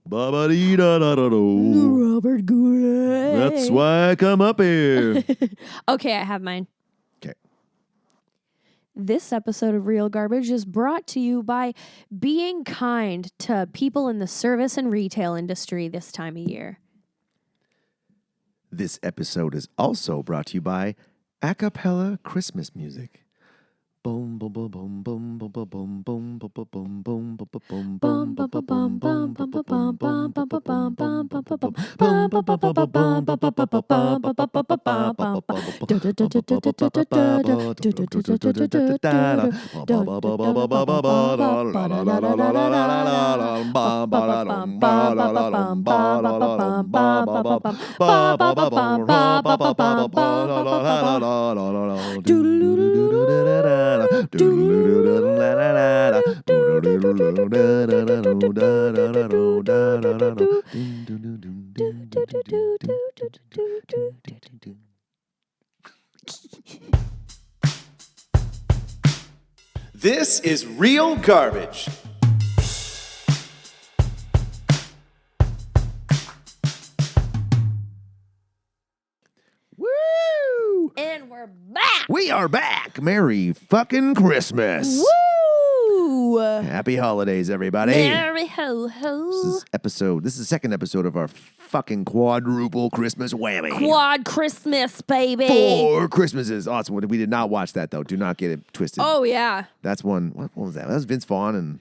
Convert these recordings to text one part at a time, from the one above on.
Ba-ba-dee-da-da-da-do. Robert Goulet. That's why I come up here. Okay, I have mine. Okay. This episode of Real Garbage is brought to you by being kind to people in the service and retail industry this time of year. This episode is also brought to you by a cappella Christmas music. Boom boom boom boom boom boom boom boom boom boom boom boom boom This is Real Garbage. Woo! And we're back. We are back. Merry fucking Christmas. Woo! Happy holidays, everybody. Merry ho ho. This is the second episode of our fucking quadruple Christmas whammy. Quad Christmas, baby. 4 Christmases. Awesome. We did not watch that, though. Do not get it twisted. Oh, yeah. That's one. What was that? That was Vince Vaughn and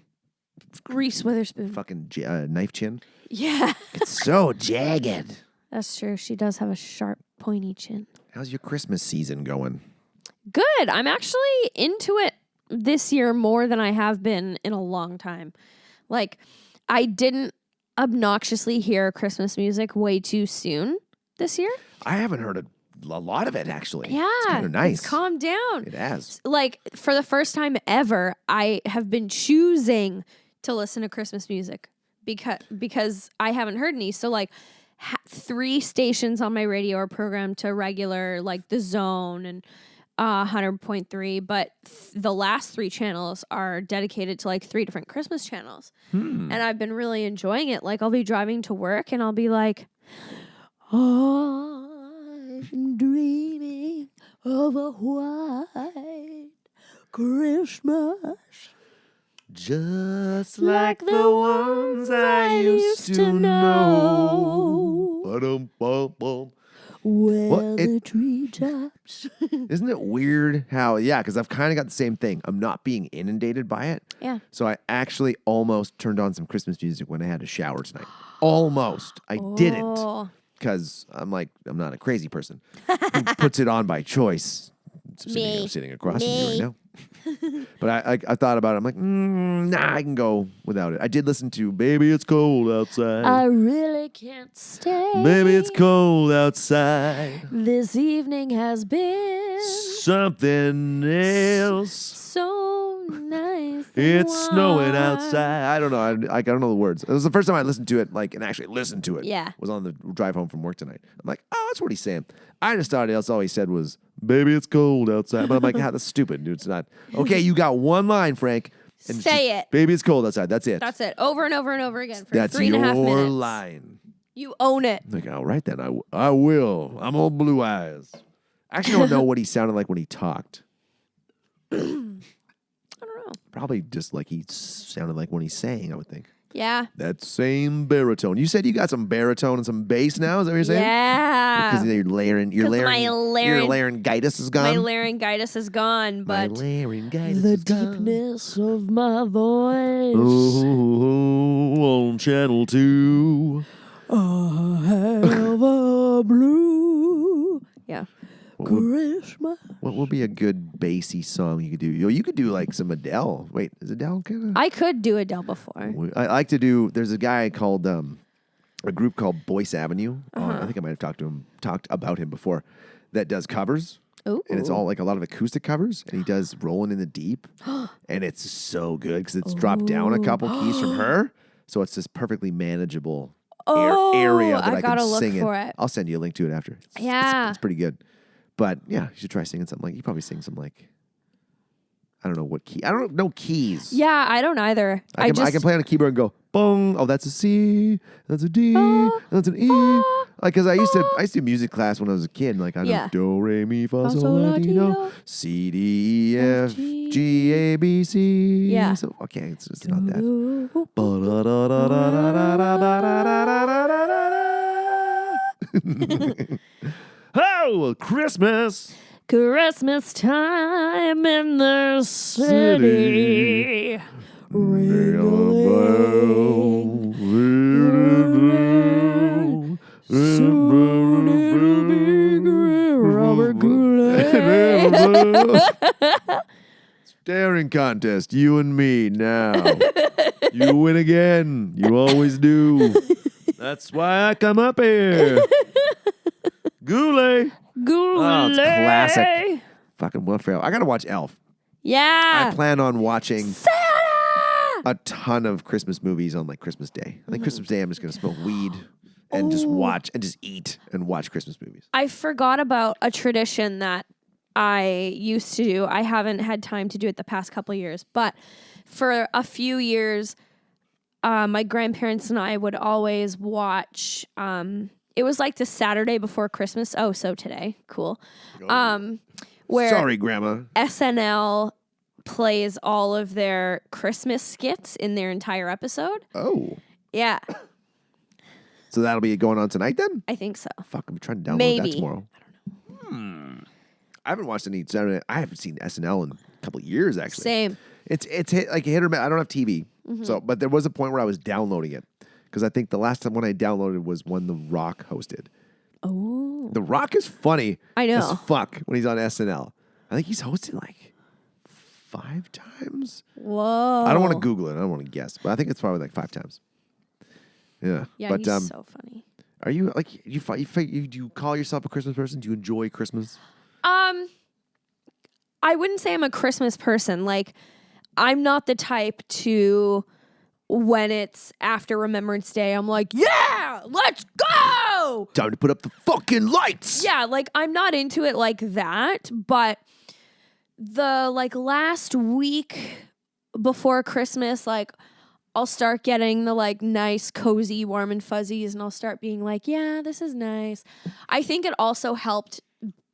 Reese Witherspoon. fucking Knife Chin. Yeah. It's so jagged. That's true. She does have a sharp, pointy chin. How's your Christmas season going? Good. I'm actually into it this year more than I have been in a long time. Like, I didn't obnoxiously hear Christmas music way too soon this year. I haven't heard a lot of it, actually. Yeah. It's kind of nice. It's calmed down. It has. Like, for the first time ever, I have been choosing to listen to Christmas music because I haven't heard any. So, like, 3 stations on my radio are programmed to regular, like The Zone and 100.3, but the last 3 channels are dedicated to like 3 different Christmas channels. And I've been really enjoying it. Like, I'll be driving to work and I'll be like, I've been dreaming of a white Christmas. Just like the ones I used to know. Ba-dum-bum-bum. Where the treetops. Isn't it weird how, because I've kind of got the same thing. I'm not being inundated by it. Yeah. So I actually almost turned on some Christmas music when I had a shower tonight. Almost. I didn't. Because I'm not a crazy person who puts it on by choice. I'm sitting across from you right now. But I thought about it. I'm like, nah, I can go without it. I did listen to Baby It's Cold Outside. I really can't stay. Baby It's Cold Outside. This evening has been Something else. so nice. It's snowing outside. I don't know. I don't know the words. It was the first time I listened to it, and actually listened to it. Yeah. Was on the drive home from work tonight. I'm like, oh, that's what he's saying. I just thought all he said was, baby, it's cold outside. But I'm like, that's stupid, dude. It's not. Okay, you got one line, Frank. And Say it. Baby, it's cold outside. That's it. That's it. Over and over and over again for That's 3.5 minutes. your line. You own it. I'm like, all right then. I will. I'm all blue eyes. I actually don't know what he sounded like when he talked. I don't know. Probably just like he sounded like when he sang, I would think. Yeah. That same baritone. You said you got some baritone and some bass now. Is that what you're saying? Yeah. Because your laryngitis is gone. My laryngitis is gone, but my laryngitis the is gone. deepness of my voice. Oh, on channel 2. I have a blue. Yeah. Christmas. What would be a good bassy song you could do? You could do like some Adele. Wait, is Adele kind of? I could do Adele before. I like to do. There's a guy called a group called Boyce Avenue. I think I might have talked about him before. That does covers. Ooh. And it's all like a lot of acoustic covers, and he does "Rolling in the Deep," and it's so good because it's dropped down a couple keys from her, so it's this perfectly manageable area that I gotta can look sing for in. it. I'll send you a link to it after. Yeah. It's pretty good. But yeah, you should try singing something like, you probably sing some like I don't know what key. I don't know keys. Yeah, I don't either. I can play on a keyboard and go bong. Oh, that's a C. That's a D. That's an E. Like, because I used to do music class when I was a kid. Like I know do re mi fa sol la ti do C D E F G A B C. Yeah. So okay, it's not that. Oh, Christmas. Christmas time in the city. Staring contest, you and me now. You win again. You always do. That's why I come up here. Goulet. Oh, it's classic. Fucking Wolfrail. I gotta watch Elf. Yeah. I plan on watching a ton of Christmas movies on like Christmas Day. I think Christmas Day I'm just gonna smoke weed and just watch and just eat and watch Christmas movies. I forgot about a tradition that I used to do. I haven't had time to do it the past couple of years, but for a few years, my grandparents and I would always watch. It was like the Saturday before Christmas. Oh, so today, cool. Where Sorry, Grandma. SNL plays all of their Christmas skits in their entire episode. Oh, Yeah, so that'll be going on tonight then? I think so. Fuck, I'm trying to download Maybe. that tomorrow. I haven't watched any Saturday. I haven't seen SNL in a couple of years actually. Same. It's hit, like a hit or miss. I don't have TV, so but there was a point where I was downloading it because I think the last time when I downloaded was when The Rock hosted. Oh, The Rock is funny. I know. As fuck when he's on SNL. I think he's hosted like 5 times. whoa. I don't want to Google it. I don't want to guess, but I think it's probably like 5 times. Yeah. Yeah, but he's so funny. are you like do you call yourself a Christmas person? Do you enjoy Christmas? I wouldn't say I'm a Christmas person. Like, I'm not the type to, when it's after Remembrance Day, I'm like, yeah, let's go. Time to put up the fucking lights. Yeah, like, I'm not into it like that. But the, like, last week before Christmas, like, I'll start getting the, like, nice, cozy, warm and fuzzies, and I'll start being like, yeah, this is nice. I think it also helped,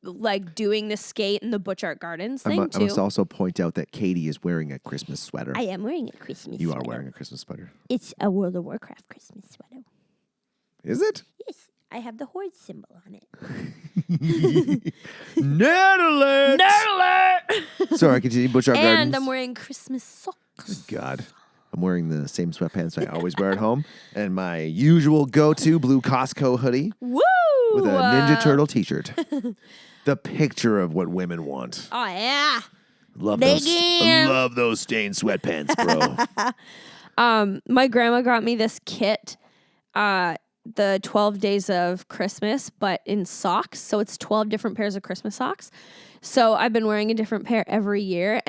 like, doing the skate and the Butch Art Gardens thing, I too. must also point out that Katie is wearing a Christmas sweater. I am wearing a Christmas You sweater. are wearing a Christmas sweater. It's a World of Warcraft Christmas sweater. Is it? Yes, I have the horde symbol on it. Nerd alert! Sorry, continue. Butch Art Gardens. And I'm wearing Christmas socks. God. I'm wearing the same sweatpants I always wear at home and my usual go-to blue Costco hoodie Woo! with a Ninja Turtle t-shirt. The picture of what women want. Oh, yeah. Love Megan. love those stained sweatpants, bro. My grandma got me this kit, the 12 days of Christmas, but in socks. So it's 12 different pairs of Christmas socks. So I've been wearing a different pair every year.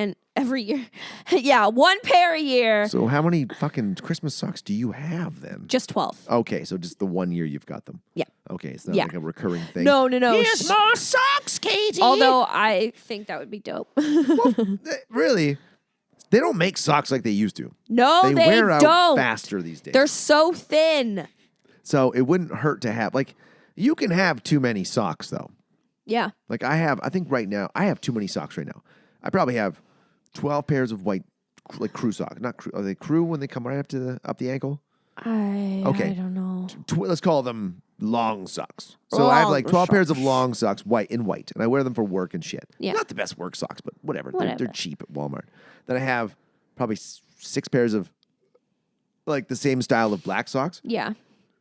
Yeah, one pair a year. So how many fucking Christmas socks do you have then? Just 12. Okay, so just the 1 year you've got them. Yeah. Okay, it's not Yeah. like a recurring thing. No. Here's more socks, Katie. Although I think that would be dope. Really, they don't make socks like they used to. No, they wear out don't. faster these days. They're so thin. So it wouldn't hurt to have, like, you can have too many socks though. Yeah. Like I think right now, I have too many socks right now. I probably have 12 pairs of white, like crew socks. Not crew, are they crew when they come right up the ankle? I don't know. Let's call them long socks. So I have like 12 pairs of long socks, white, and I wear them for work and shit. Yeah. Not the best work socks, but whatever. Whatever. They're cheap at Walmart. Then I have probably 6 pairs of like the same style of black socks. Yeah.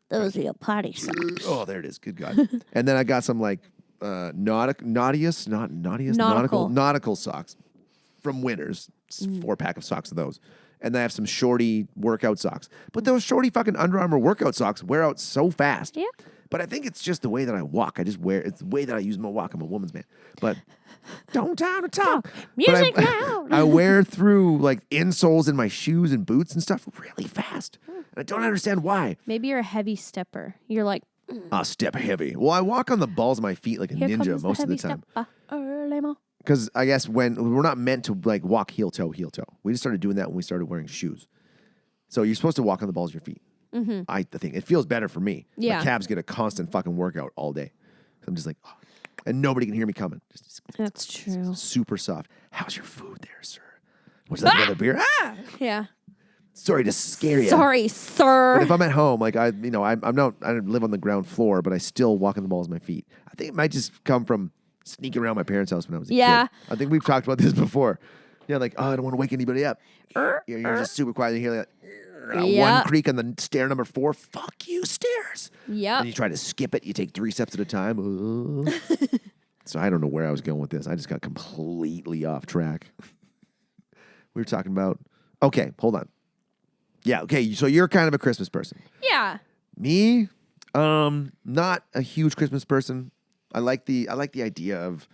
Those are your party socks. Oh, there it is. Good God. And then I got some like nautical socks from Winners. 4-pack of socks of those. And then I have some shorty workout socks. But those shorty fucking Under Armour workout socks wear out so fast. Yeah. But I think it's just the way that I walk. It's the way that I use my walk. I'm a woman's man. But don't time to talk. Music But loud. I wear through like insoles in my shoes and boots and stuff really fast. And I don't understand why. Maybe you're a heavy stepper. You're like, Step heavy. Well, I walk on the balls of my feet like a here ninja comes most the of the heavy time. step. Early mo. Because I guess when we're not meant to like walk heel toe. We just started doing that when we started wearing shoes. So you're supposed to walk on the balls of your feet. Mm-hmm. I think it feels better for me. Yeah. My calves get a constant fucking workout all day. So I'm just like, oh, and nobody can hear me coming. That's true. Super soft. How's your food there, sir? Would you like another beer? Ah! Yeah. Sorry to scare you. Sorry, sir. But if I'm at home, like I live on the ground floor, but I still walk on the balls of my feet. I think it might just come from sneaking around my parents' house when I was a kid. I think we've talked about this before. Yeah, like, oh, I don't want to wake anybody up. You're just super quiet. You hear that one creak on the stair number 4. Fuck you, stairs. Yeah. And you try to skip it. You take 3 steps at a time. So I don't know where I was going with this. I just got completely off track. We were talking about, okay, hold on. Yeah, okay, so you're kind of a Christmas person. Yeah. Me, not a huge Christmas person. I like the idea of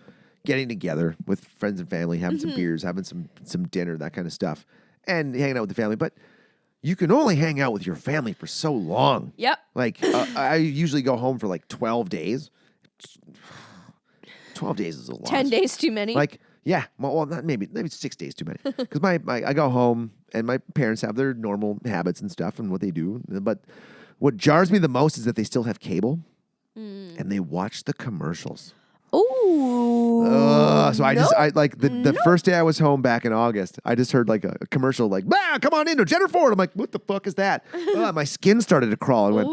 getting together with friends and family, having some beers, having some dinner, that kind of stuff, and hanging out with the family. But you can only hang out with your family for so long. Yep. Like, I usually go home for like 12 days. 12 days is a lot. 10 days too many. Like, yeah, well, not maybe 6 days too many. Because I go home and my parents have their normal habits and stuff and what they do. But what jars me the most is that they still have cable and they watch the commercials. Ooh. So the first day I was home back in August, I just heard like a commercial like, come on in to Jennifer Ford. I'm like, what the fuck is that? My skin started to crawl. I went,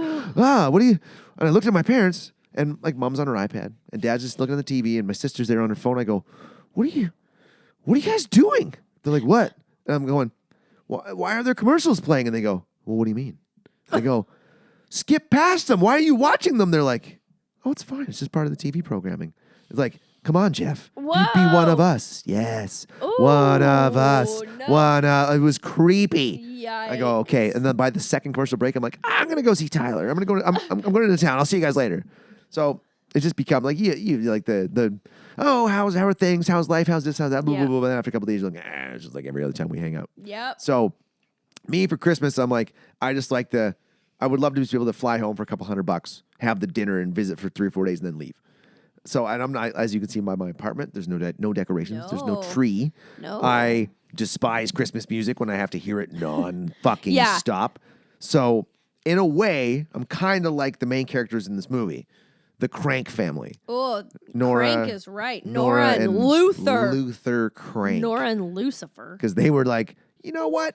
what do you? And I looked at my parents and like mom's on her iPad and dad's just looking at the TV and my sister's there on her phone. I go, what are you guys doing? They're like, what? And I'm going, why are there commercials playing? And they go, well, what do you mean? I go, skip past them. Why are you watching them? They're like, oh, it's fine. It's just part of the TV programming. It's like, come on, Jeff. Be one of us. Yes. Ooh, one of us. No. It was creepy. Yikes. I go, okay. And then by the second commercial break, I'm like, I'm going to go see Tyler. I'm going to town. I'll see you guys later. So it just become like, you like how are things? How's life? How's this? How's that? Blah, blah, blah. And after a couple of days, you're like, it's just like every other time we hang out. Yep. So me for Christmas, I'm like, I would love to be able to fly home for a couple $100, have the dinner and visit for 3 or 4 days and then leave. So, and I'm not, as you can see by my apartment, there's no decorations. There's no tree. No. I despise Christmas music when I have to hear it non-fucking stop. So, in a way, I'm kind of like the main characters in this movie, the Krank family. Oh, Nora, Krank is right. Nora and Luther. Luther Krank. Nora and Lucifer. Because they were like, you know what?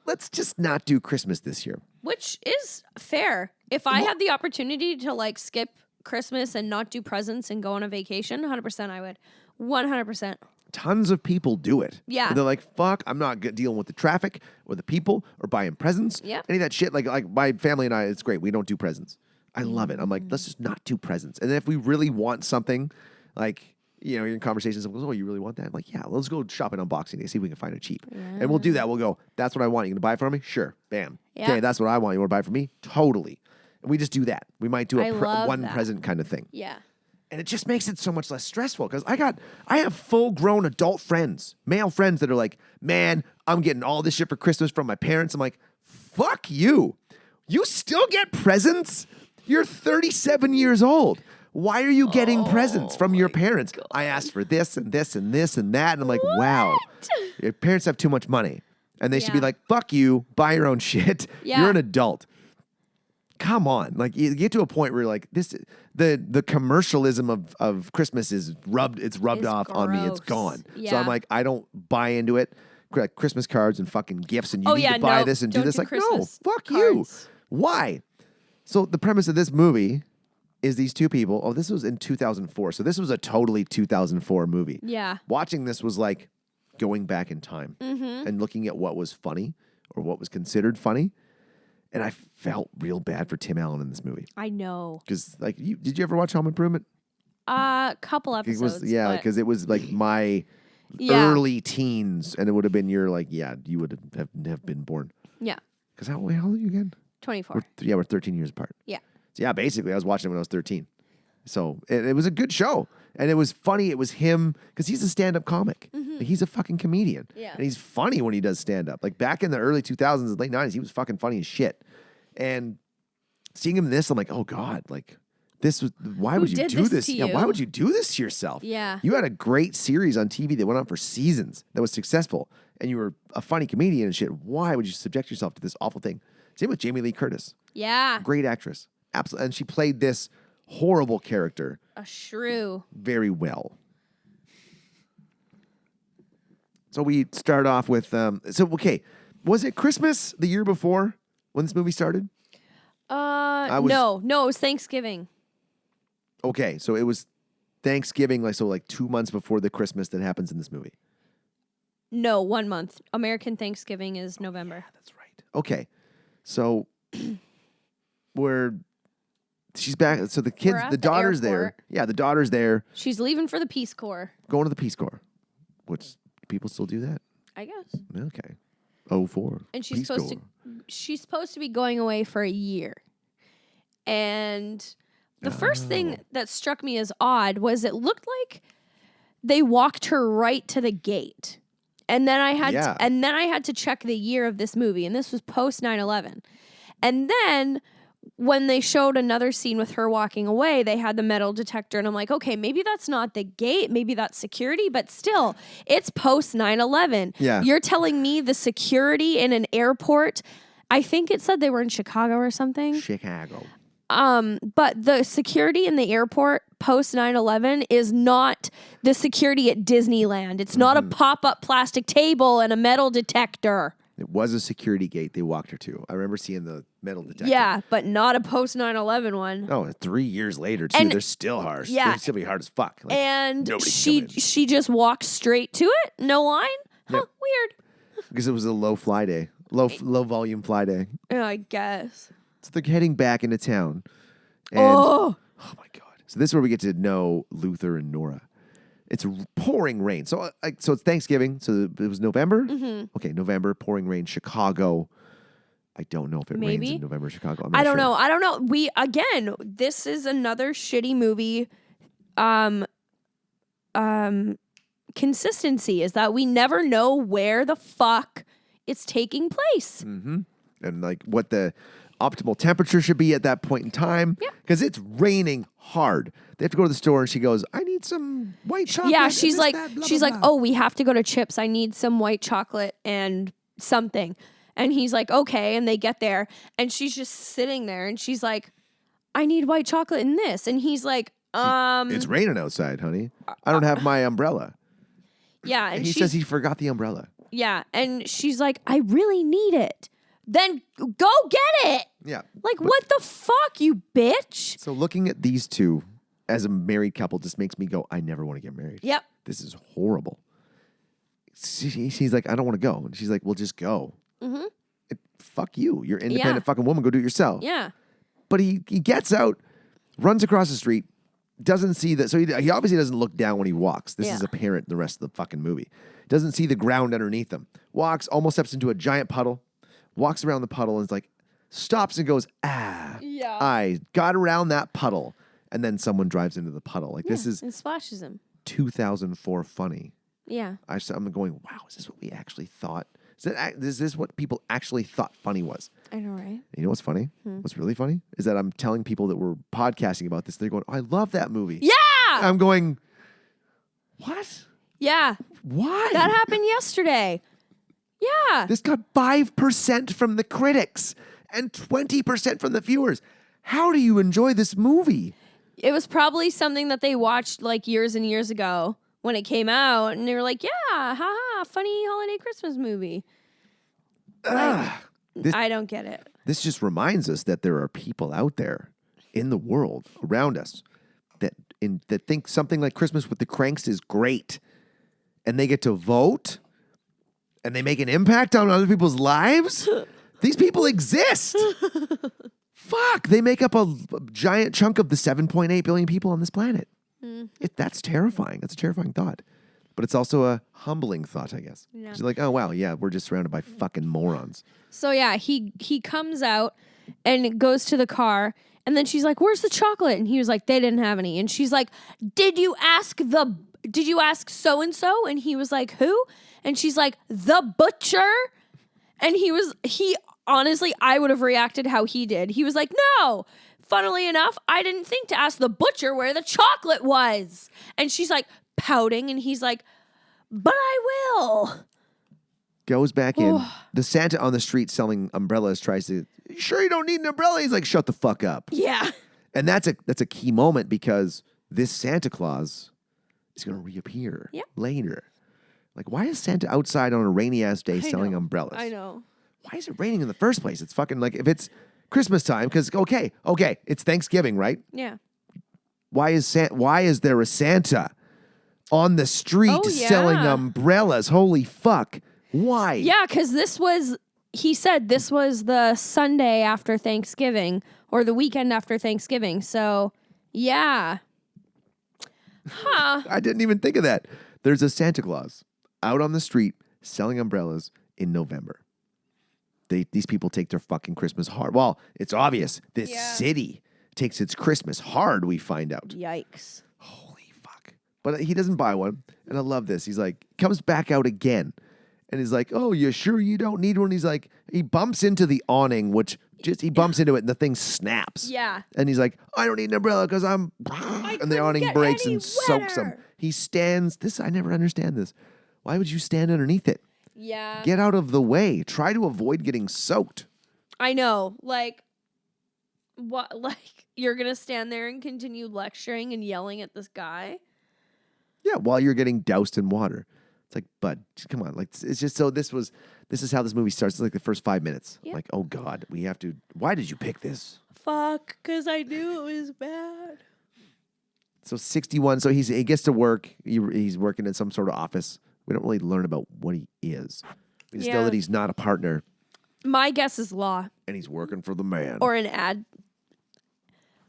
Let's just not do Christmas this year. Which is fair. If I had the opportunity to like skip Christmas and not do presents and go on a vacation, 100% I would. 100%. Tons of people do it. Yeah. And they're like, fuck, I'm not dealing with the traffic or the people or buying presents. Yeah. Any of that shit. Like my family and I, it's great. We don't do presents. I love it. I'm like, let's just not do presents. And then if we really want something, like, you're in conversations, someone goes, oh, you really want that? I'm like, yeah, let's go shopping on Boxing Day, see if we can find it cheap. Yeah. And we'll do that. We'll go, that's what I want. You going to buy it for me? Sure. Bam. Yeah. Okay, that's what I want. You want to buy it for me? Totally. And we just do that. We might do one present kind of thing. Yeah. And it just makes it so much less stressful because I have full-grown adult friends, male friends that are like, man, I'm getting all this shit for Christmas from my parents. I'm like, fuck you. You still get presents? You're 37 years old. Why are you getting presents from your parents? God. I asked for this and this and this and that. And I'm like, wow, your parents have too much money. And they should be like, fuck you, buy your own shit. Yeah. You're an adult. Come on. Like, you get to a point where like the commercialism of Christmas is rubbed off gross. on me. It's gone. Yeah. So I'm like, I don't buy into it. Like Christmas cards and fucking gifts and you need to buy this and do this. Like, Christmas no, fuck cards. You. Why? So the premise of this movie is these two people. Oh, this was in 2004. So this was a totally 2004 movie. Yeah. Watching this was like going back in time and looking at what was funny or what was considered funny. And I felt real bad for Tim Allen in this movie. I know. Because, like, did you ever watch Home Improvement? Couple episodes. Because it was like my early teens, and it would have been your, like, you would have been born. Yeah. Because how old are you again? 24. We're 13 years apart. Yeah. So, yeah, basically, I was watching it when I was 13. So it was a good show. And it was funny. It was him, because he's a stand-up comic. Like, he's a fucking comedian. Yeah. And he's funny when he does stand-up. Like, back in the early 2000s and late 90s, he was fucking funny as shit. And seeing him in this, I'm like, oh, God. Like, why would you did do this this? to Yeah, you? why would you do this to yourself? Yeah. You had a great series on TV that went on for seasons that was successful, and you were a funny comedian and shit. Why would you subject yourself to this awful thing? Same with Jamie Lee Curtis. Yeah. Great actress. Absolutely. And she played this horrible character A shrew. very well. So we start off with, was it Christmas the year before when this movie started? No, it was Thanksgiving. Okay, so it was Thanksgiving, like 2 months before the Christmas that happens in this movie. No, 1 month. American Thanksgiving is November. That's right. Okay, so she's back. So the kids, We're at the the daughter's there. airport. Yeah, the daughter's there, She's leaving for the Peace Corps, going to the Peace Corps. Which people still do that. I guess. Okay. 04. And Peace Corps. she's supposed to be going away for a year. And the first thing that struck me as odd was it looked like they walked her right to the gate. And then I had to check the year of this movie, and this was post 9/11. And then when they showed another scene with her walking away, they had the metal detector, and I'm like, okay, maybe that's not the gate, maybe that's security, but still, it's post 9/11. Yeah. You're telling me the security in an airport, I think it said they were in Chicago or something. Chicago. But the security in the airport post 9/11 is not the security at Disneyland. It's not a pop-up plastic table and a metal detector. It was a security gate they walked her to. I remember seeing the metal detector. Yeah, but not a post 9/11 one. Oh, 3 years later, too. And- they're still harsh. yeah. They're still be hard as fuck. Like, And nobody she can come in. she just walked straight to it, no line. Huh, Yep. weird. Because it was a low fly day. Low volume fly day. I guess. So they're heading back into town. And, Oh, my God. So this is where we get to know Luther and Nora. It's pouring rain. So so it's Thanksgiving. So it was November? Mm-hmm. Okay, November, pouring rain, Chicago. I don't know if it rains Maybe. in November, Chicago. I'm I not don't sure. know. This is another shitty movie. Consistency is that we never know where the fuck it's taking place. And like what the optimal temperature should be at that point in time. Yeah. Because it's raining hard. They have to go to the store and she goes, I need some white chocolate. Yeah, and she's this, like, that, blah, blah, blah." oh, we have to go to Chips. I need some white chocolate and something. And he's like, okay. And they get there and she's just sitting there and she's like, I need white chocolate in this. And he's like, It's raining outside, honey. I don't have my umbrella. yeah. And And he says he forgot the umbrella. yeah. And she's like, I really need it. Then go get it. Yeah. Like, what the fuck, you bitch? So looking at these two as a married couple just makes me go, I never want to get married. Yep. This is horrible. She's like, I don't want to go. And she's like, well, just go. Mm-hmm. Fuck you. You're an independent fucking woman. Go do it yourself. Yeah. But he gets out, runs across the street, doesn't see that. So he obviously doesn't look down when he walks. This is Yeah. apparent in the rest of the fucking movie. Doesn't see the ground underneath him. Walks, almost steps into a giant puddle, walks around the puddle and is like, stops and goes, Yeah. I got around that puddle. And then someone drives into the puddle. Like, this is And splashes him. 2004 funny. Yeah. I'm going, wow, is this what we actually thought? Is this what people actually thought funny was? I know, right? You know what's funny? What's really funny is that I'm telling people that we're podcasting about this. They're going, oh, I love that movie. Yeah. I'm going, what? Yeah. Why? That happened yesterday. Yeah. This got 5% from the critics and 20% from the viewers. How do you enjoy this movie? It was probably something that they watched like years and years ago when it came out, and they were like, yeah, haha, funny holiday Christmas movie. This- I don't get it. This just reminds us that there are people out there in the world around us that think something like Christmas with the Kranks is great, and they get to vote, and they make an impact on other people's lives. These people exist. Fuck, they make up a giant chunk of the 7.8 billion people on this planet. That's terrifying. That's a terrifying thought. But it's also a humbling thought, I guess. Yeah. She's like, oh, wow, yeah, we're just surrounded by fucking morons. So yeah, he comes out and goes to the car, and then she's like, "Where's the chocolate?" And he was like, "They didn't have any." And she's like, Did you ask so and so?" And he was like, "Who?" And she's like, "The butcher." And he honestly, I would have reacted how he did. He was like, "No, funnily enough, I didn't think to ask the butcher where the chocolate was. And she's like pouting, and he's like, but I will. Goes back in. The Santa on the street selling umbrellas tries to, you sure you don't need an umbrella? He's like, shut the fuck up. Yeah. And that's a key moment because this Santa Claus is going to reappear later. Like, why is Santa outside on a rainy ass day selling umbrellas? I know. Why is it raining in the first place? It's fucking like, if it's Christmas time, because okay, it's Thanksgiving, right? Yeah. Why is there a Santa on the street selling umbrellas? Holy fuck. Why? Yeah, because he said this was the Sunday after Thanksgiving or the weekend after Thanksgiving. So, yeah. Huh. I didn't even think of that. There's a Santa Claus out on the street selling umbrellas in November. These people take their fucking Christmas hard. Well, it's obvious. This city takes its Christmas hard, we find out. Yikes. Holy fuck. But he doesn't buy one. And I love this. He's like, comes back out again. And he's like, oh, you sure you don't need one? He's like, he bumps into the awning, he bumps into it and the thing snaps. Yeah. And he's like, I don't need an umbrella because and the awning breaks and soaks him. He stands, I never understand this. Why would you stand underneath it? Yeah. Get out of the way. Try to avoid getting soaked. I know. Like, what? Like, you're going to stand there and continue lecturing and yelling at this guy? Yeah, while you're getting doused in water. It's like, bud, come on. Like, it's just so this is how this movie starts. It's like the first 5 minutes. Yeah. Like, oh God, why did you pick this? Fuck, because I knew it was bad. So 61, so he gets to work. He's working in some sort of office. We don't really learn about what he is. We just know that he's not a partner. My guess is law. And he's working for the man. Or an ad.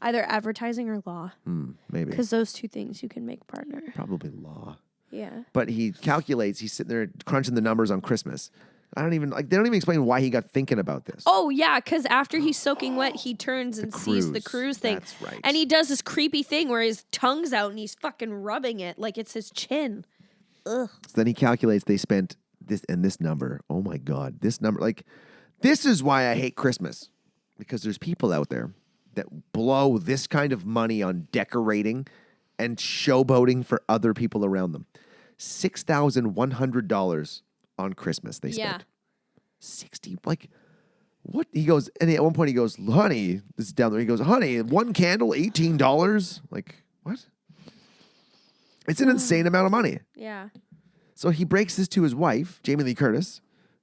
Either advertising or law. Maybe. Because those two things you can make partner. Probably law. Yeah. But he calculates, he's sitting there crunching the numbers on Christmas. They don't even explain why he got thinking about this. Oh, yeah, because after he's soaking wet, he turns and sees the cruise thing. That's right. And he does this creepy thing where his tongue's out and he's fucking rubbing it like it's his chin. Ugh. So then he calculates they spent this number. Oh my God. This number, this is why I hate Christmas. Because there's people out there that blow this kind of money on decorating and showboating for other people around them. $6,100 on Christmas they spent. 60, what? He goes, and at one point he goes, honey, this is down there. He goes, honey, one candle, $18. Like, what? It's an insane amount of money. Yeah. So he breaks this to his wife, Jamie Lee Curtis,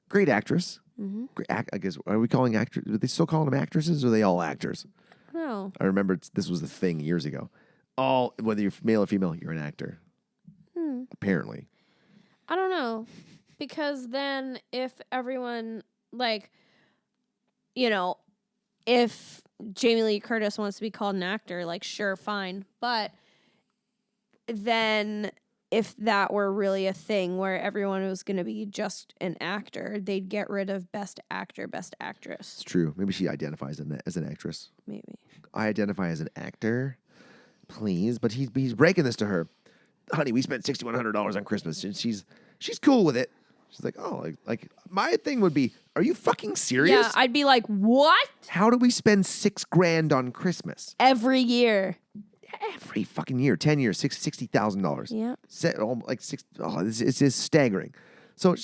great actress. Mm-hmm. I guess, are we calling actors? Are they still calling them actresses or are they all actors? No. I remember this was the thing years ago. Whether you're male or female, you're an actor. Apparently. I don't know. Because then if everyone, if Jamie Lee Curtis wants to be called an actor, sure, fine. But then if that were really a thing where everyone was going to be just an actor, they'd get rid of best actor, best actress. It's true. Maybe she identifies as an actress. Maybe. I identify as an actor, please. But he's breaking this to her. Honey, we spent $6,100 on Christmas. And she's cool with it. She's like, oh, my thing would be, are you fucking serious? Yeah, I'd be like, what? How do we spend $6,000 on Christmas? Every year. Every fucking year, 10 years, $60,000. Yeah. It's just staggering. So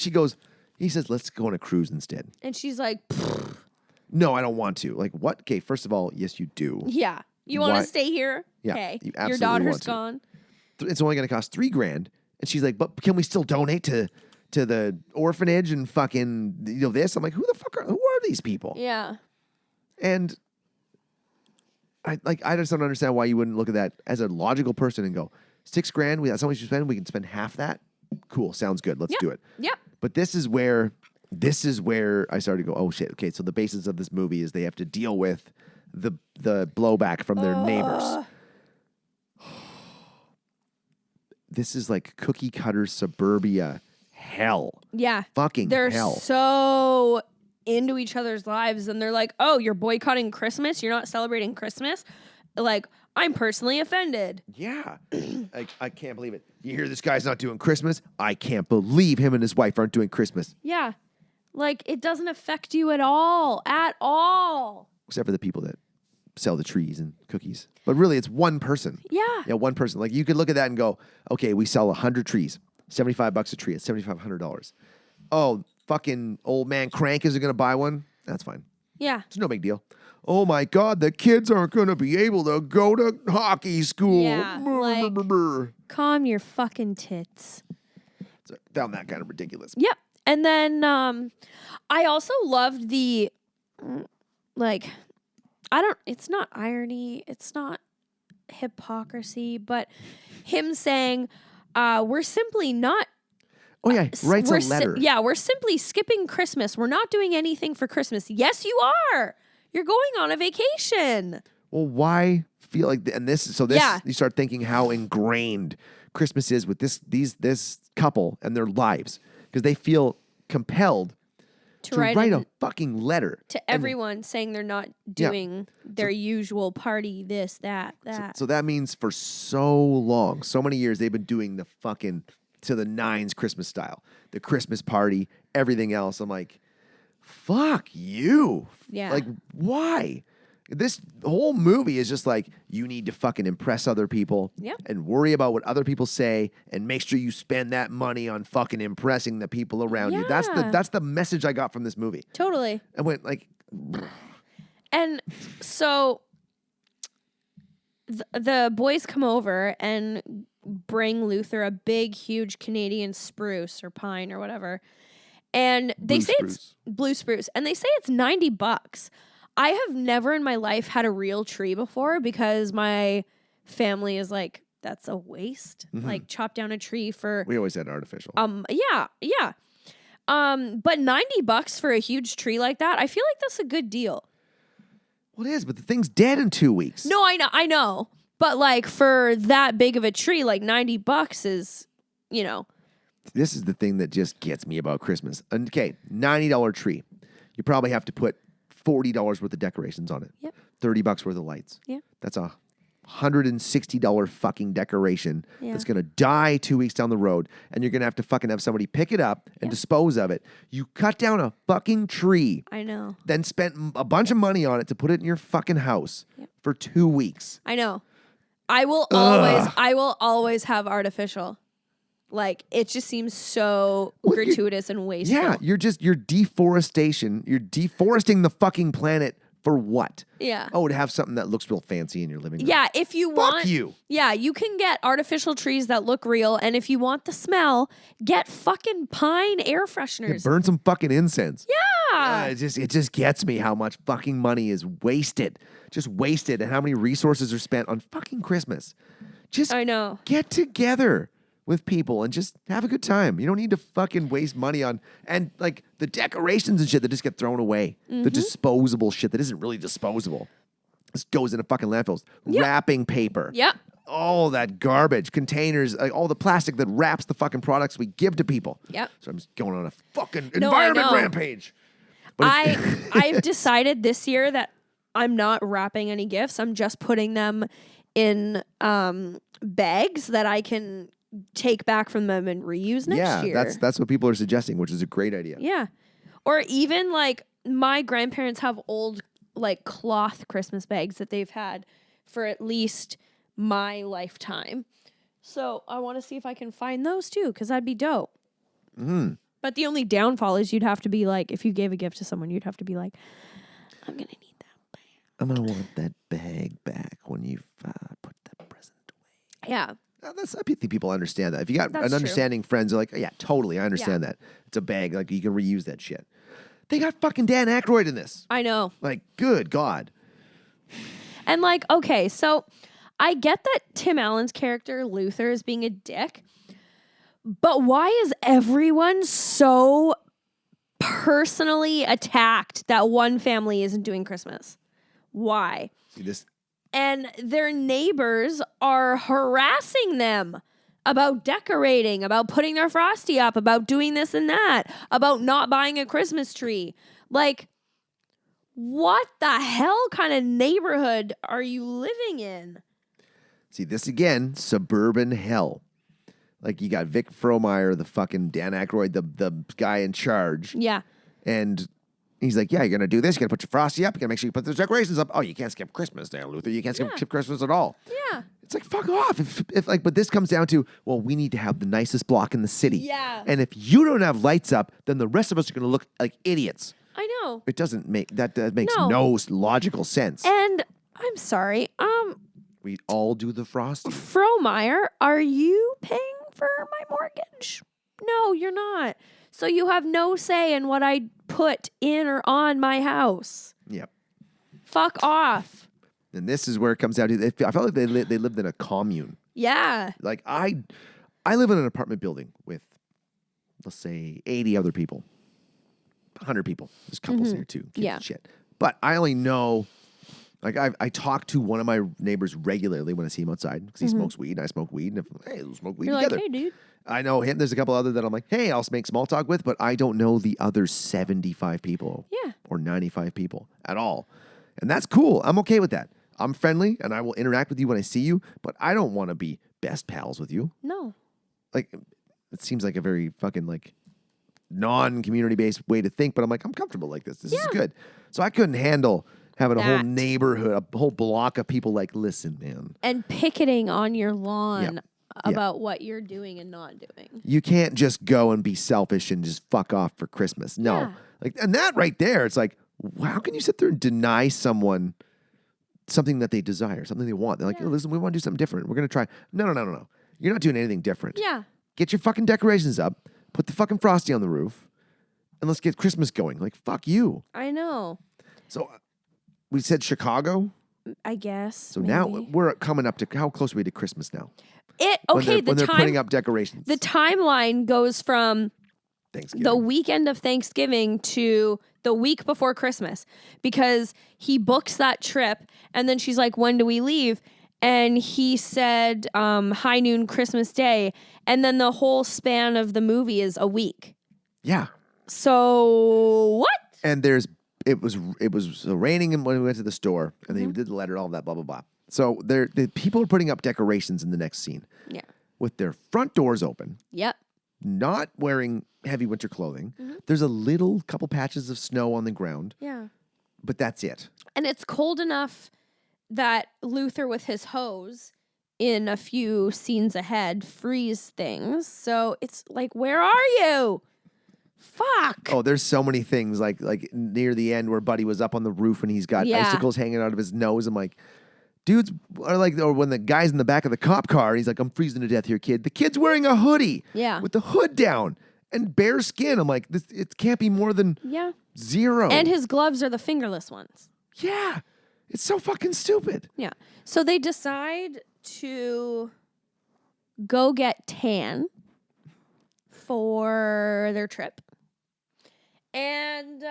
he says, let's go on a cruise instead. And she's like, pfft. No, I don't want to. Like, what? Okay, first of all, yes, you do. Yeah. You want to stay here? Yeah. Okay. You absolutely Your daughter's want to. gone. It's only going to cost $3,000. And she's like, but can we still donate to the orphanage and fucking, this? I'm like, who are these people? Yeah. And I just don't understand why you wouldn't look at that as a logical person and go, $6,000, that's how much you spend. We can spend half that. Cool. Sounds good. Let's do it. Yep. But this is where I started to go, oh shit. Okay. So the basis of this movie is they have to deal with the blowback from their neighbors. This is like cookie cutter suburbia hell. Yeah. Fucking They're hell. so into each other's lives and they're like, oh, you're boycotting Christmas? You're not celebrating Christmas? I'm personally offended. Yeah. I can't believe it. You hear this guy's not doing Christmas? I can't believe him and his wife aren't doing Christmas. Yeah. It doesn't affect you at all. At all. Except for the people that sell the trees and cookies. But really, it's one person. Yeah. Yeah, one person. Like, you could look at that and go, okay, we sell 100 trees, $75 a tree. It's $7,500. Oh, fucking old man Krank isn't going to buy one? That's fine. Yeah. It's no big deal. Oh, my God, the kids aren't going to be able to go to hockey school. Yeah, calm your fucking tits. So I found that kind of ridiculous. Yep. And then I also loved the, it's not irony, it's not hypocrisy, but him saying, we're simply not. Oh, yeah, writes a letter. We're simply skipping Christmas. We're not doing anything for Christmas. Yes, you are. You're going on a vacation. Well, why feel like you start thinking how ingrained Christmas is with this couple and their lives, because they feel compelled to write a fucking letter to everyone saying they're not doing their usual party, this, that. So that means for so long, so many years, they've been doing the fucking to the nines Christmas style, the Christmas party, everything else. I'm like, fuck you. Yeah. Like, why? This whole movie is just like, you need to fucking impress other people and worry about what other people say and make sure you spend that money on fucking impressing the people around you. That's the message I got from this movie. Totally. I went like... And so the boys come over and bring Luther a big, huge Canadian spruce or pine or whatever. And they say it's blue spruce. And they say it's $90. I have never in my life had a real tree before because my family is like, that's a waste. Mm-hmm. Like, chop down a tree for... We always had artificial. Yeah. But $90 for a huge tree like that, I feel like that's a good deal. Well, it is, but the thing's dead in 2 weeks. No, I know. But like, for that big of a tree, like $90 is, This is the thing that just gets me about Christmas. Okay, $90 tree. You probably have to put $40 worth of decorations on it. Yep. $30 worth of lights. Yeah. That's a $160 fucking decoration that's going to die 2 weeks down the road, and you're going to have somebody pick it up and dispose of it. You cut down a fucking tree. I know. Then spent a bunch of money on it to put it in your fucking house for 2 weeks. I know. I will always have artificial. Like, it just seems so gratuitous and wasteful. Yeah, you're deforestation. You're deforesting the fucking planet for what? Yeah. Oh, to have something that looks real fancy in your living room. Yeah, if you want... Fuck you. Yeah, you can get artificial trees that look real, and if you want the smell, get fucking pine air fresheners. Yeah, burn some fucking incense. Yeah. It just gets me how much fucking money is wasted. Just wasted, and how many resources are spent on fucking Christmas. I know. Get together with people and just have a good time. You don't need to fucking waste money on, and like the decorations and shit that just get thrown away. The disposable shit that isn't really disposable. This goes into fucking landfills. Wrapping paper. Yep. All that garbage. Containers, like all the plastic that wraps the fucking products we give to people. Yep. So I'm just going on a fucking environment rampage. But I've decided this year that I'm not wrapping any gifts. I'm just putting them in bags that I can take back from them and reuse next year. Yeah, that's what people are suggesting, which is a great idea. Yeah. Or even like my grandparents have old like cloth Christmas bags that they've had for at least my lifetime. So I want to see if I can find those too, because that'd be dope. Mm. But the only downfall is you'd have to be like, if you gave a gift to someone, you'd have to be like, I'm going to need that bag. I'm going to want that bag back when you've put that present away. Yeah. I think people understand that. If you got an understanding friends, they're like, yeah, totally, I understand that. It's a bag, like you can reuse that shit. They got fucking Dan Aykroyd in this. I know. Like, good God. And like, okay, so I get that Tim Allen's character, Luther, is being a dick, but why is everyone so personally attacked that one family isn't doing Christmas? Why? See this? And their neighbors are harassing them about decorating, about putting their frosty up, about doing this and that, about not buying a Christmas tree. Like, what the hell kind of neighborhood are you living in? See, this again, suburban hell. Like, you got Vic Frohmeyer, the fucking Dan Aykroyd, the guy in charge. Yeah. And He's like, yeah, you're going to do this. You're going to put your frosty up. You're going to make sure you put the decorations up. Oh, you can't skip Christmas there, Luther. You can't skip Christmas at all. Yeah. It's like, fuck off. But this comes down to, well, we need to have the nicest block in the city. Yeah. And if you don't have lights up, then the rest of us are going to look like idiots. I know. It doesn't make, that makes no logical sense. And I'm sorry. We all do the frosty. Fromeyer, are you paying for my mortgage? No, you're not. So you have no say in what I put in or on my house. Yep. Fuck off. And this is where it comes down to, I felt like they lived in a commune. Yeah. Like I live in an apartment building with, let's say, 80 other people. 100 people. There's couples here too. Kids and shit. But I only know, like I talk to one of my neighbors regularly when I see him outside because he smokes weed and I smoke weed. And if, hey, we'll smoke weed You're together. like, hey, dude. I know him. There's a couple other that I'm like, hey, I'll make small talk with, but I don't know the other 75 people or 95 people at all. And that's cool. I'm okay with that. I'm friendly and I will interact with you when I see you, but I don't want to be best pals with you. No. Like, it seems like a very fucking like non-community based way to think, but I'm like, I'm comfortable like this. This is good. So I couldn't handle having a whole neighborhood, a whole block of people like, listen, man. And picketing on your lawn about what you're doing and not doing. You can't just go and be selfish and just fuck off for Christmas. No. Yeah. Like, and that right there, it's like, how can you sit there and deny someone something that they desire, something they want? They're like, hey, listen, we want to do something different. We're going to try. No. You're not doing anything different. Yeah. Get your fucking decorations up, put the fucking frosty on the roof, and let's get Christmas going. Like, fuck you. I know. So we said Chicago. I guess. So now we're coming up to, how close are we to Christmas now? When they're putting up decorations. The timeline goes from Thanksgiving. the weekend of Thanksgiving to the week before Christmas because he books that trip and then she's like, when do we leave? And he said high noon Christmas Day. And then the whole span of the movie is a week. Yeah. So what? And it was raining when we went to the store and they did the letter, all that, blah, blah, blah. So the people are putting up decorations in the next scene. Yeah. With their front doors open. Yep. Not wearing heavy winter clothing. There's a little couple patches of snow on the ground. Yeah. But that's it. And it's cold enough that Luther with his hose in a few scenes ahead freeze things. So it's like, where are you? Fuck. Oh, there's so many things like near the end where Buddy was up on the roof and he's got icicles hanging out of his nose. I'm like, dudes are like, or when the guy's in the back of the cop car, he's like, I'm freezing to death here, kid. The kid's wearing a hoodie with the hood down and bare skin. I'm like, it can't be more than 0. And his gloves are the fingerless ones. Yeah. It's so fucking stupid. Yeah. So they decide to go get tan for their trip. And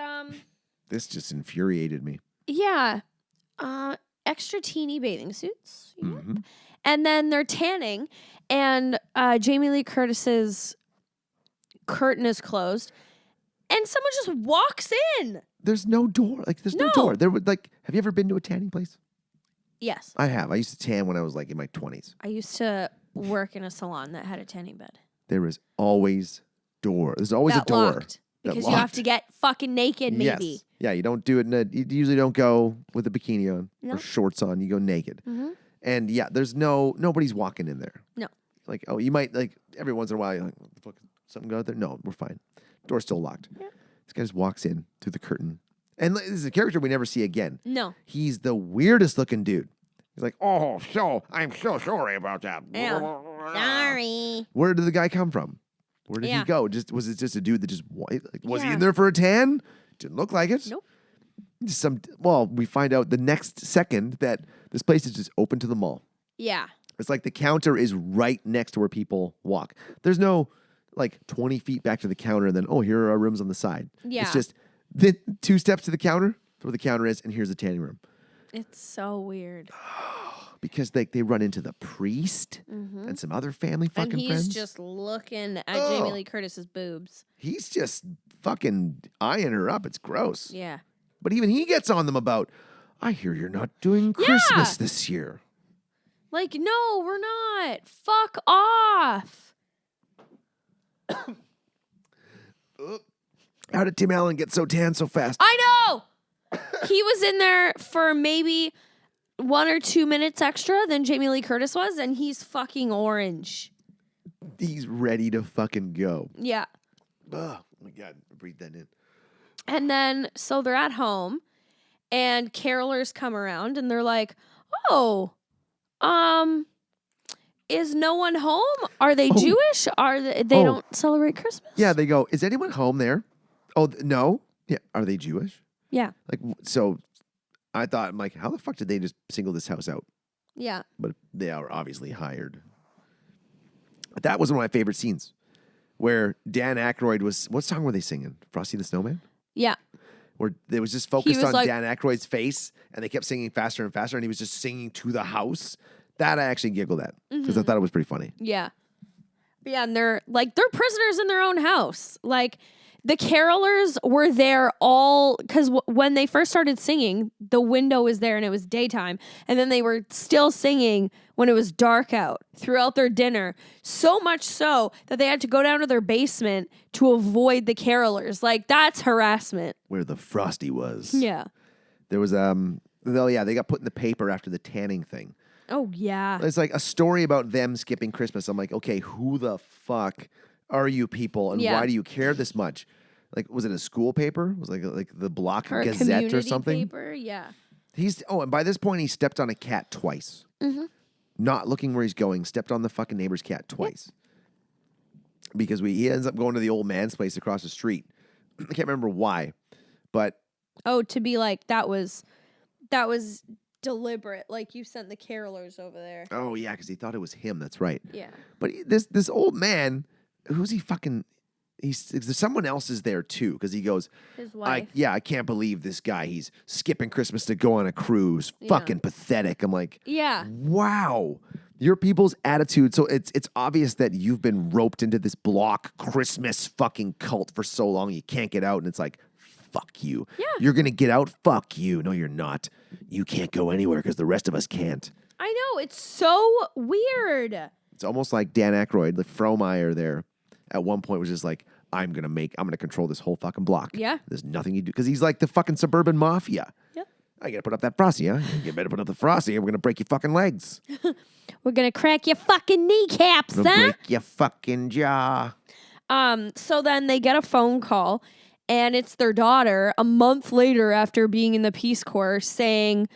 this just infuriated me. Yeah. Extra teeny bathing suits. Yep. And then they're tanning and Jamie Lee Curtis's curtain is closed and someone just walks in. There's no door. Like, there's no door. There would, like, have you ever been to a tanning place? Yes. I have. I used to tan when I was like in my 20s. I used to work in a salon that had a tanning bed. There is always door. There's always That a door. locked, because you have to get fucking naked, maybe. Yes. Yeah, you don't do it you usually don't go with a bikini on or shorts on. You go naked. And yeah, there's nobody's walking in there. No. Like, oh, you might, like, every once in a while, you're like, what the fuck, something go out there? No, we're fine. Door's still locked. Yeah. This guy just walks in through the curtain. And this is a character we never see again. No. He's the weirdest looking dude. He's like, oh, I'm so sorry about that. Yeah. Sorry. Where did the guy come from? Where did he go? Was it just a dude that just, was he in there for a tan? Didn't look like it. Nope. We find out the next second that this place is just open to the mall. Yeah. It's like the counter is right next to where people walk. There's no, like, 20 feet back to the counter and then, oh, here are our rooms on the side. Yeah. It's just 2 steps to the counter, where the counter is, and here's the tanning room. It's so weird. Because they run into the priest and some other family fucking friends. friends. And he's just looking at Jamie Lee Curtis's boobs. He's just fucking eyeing her up. It's gross. Yeah. But even he gets on them about, I hear you're not doing Christmas this year. Like, no, we're not. Fuck off. How did Tim Allen get so tan so fast? I know. He was in there for maybe 1 or 2 minutes extra than Jamie Lee Curtis was, and he's fucking orange. He's ready to fucking go. Yeah. Oh my God. Breathe that in. And then, so they're at home, and carolers come around, and they're like, oh, is no one home? Are they Jewish? Are they don't celebrate Christmas? Yeah, they go, is anyone home there? Oh, no? Yeah. Are they Jewish? Yeah. Like, so I thought, I'm like, how the fuck did they just single this house out? Yeah. But they are obviously hired. That was one of my favorite scenes where Dan Aykroyd was, what song were they singing? Frosty the Snowman? Yeah. Where they was just focused was on like- Dan Aykroyd's face and they kept singing faster and faster and he was just singing to the house. That I actually giggled at because I thought it was pretty funny. Yeah. Yeah, and they're prisoners in their own house. Like, the carolers were there all because when they first started singing, the window was there and it was daytime, and then they were still singing when it was dark out throughout their dinner. So much so that they had to go down to their basement to avoid the carolers. Like, that's harassment. Where the Frosty was. Yeah. There was they got put in the paper after the tanning thing. Oh yeah. It's like a story about them skipping Christmas. I'm like, okay, who the fuck are you people, and why do you care this much? Like, was it a school paper? Was it like the Block Or a Gazette or community something? paper? Yeah. And by this point, he stepped on a cat twice. Mm-hmm. Not looking where he's going, stepped on the fucking neighbor's cat twice. Because he ends up going to the old man's place across the street. I can't remember why, but to be like, that was deliberate. Like, you sent the carolers over there. oh yeah, because he thought it was him. That's right. Yeah. But this old man, who's he fucking? Someone else is there too, because he goes, His wife. I can't believe this guy. He's skipping Christmas to go on a cruise. Yeah. Fucking pathetic. I'm like, Yeah. wow. Your people's attitude. So it's obvious that you've been roped into this Block Christmas fucking cult for so long you can't get out. And it's like, fuck you. Yeah. You're going to get out? Fuck you. No, you're not. You can't go anywhere because the rest of us can't. I know. It's so weird. It's almost like Dan Aykroyd, the Frohmeyer there, at one point was just like, I'm going to control this whole fucking block. Yeah. There's nothing you do. Because he's like the fucking suburban mafia. Yep. I got to put up that Frosty, huh? You better put up the Frosty or we're going to break your fucking legs. We're going to crack your fucking kneecaps, We'll huh? break your fucking jaw. So then they get a phone call, and it's their daughter a month later after being in the Peace Corps saying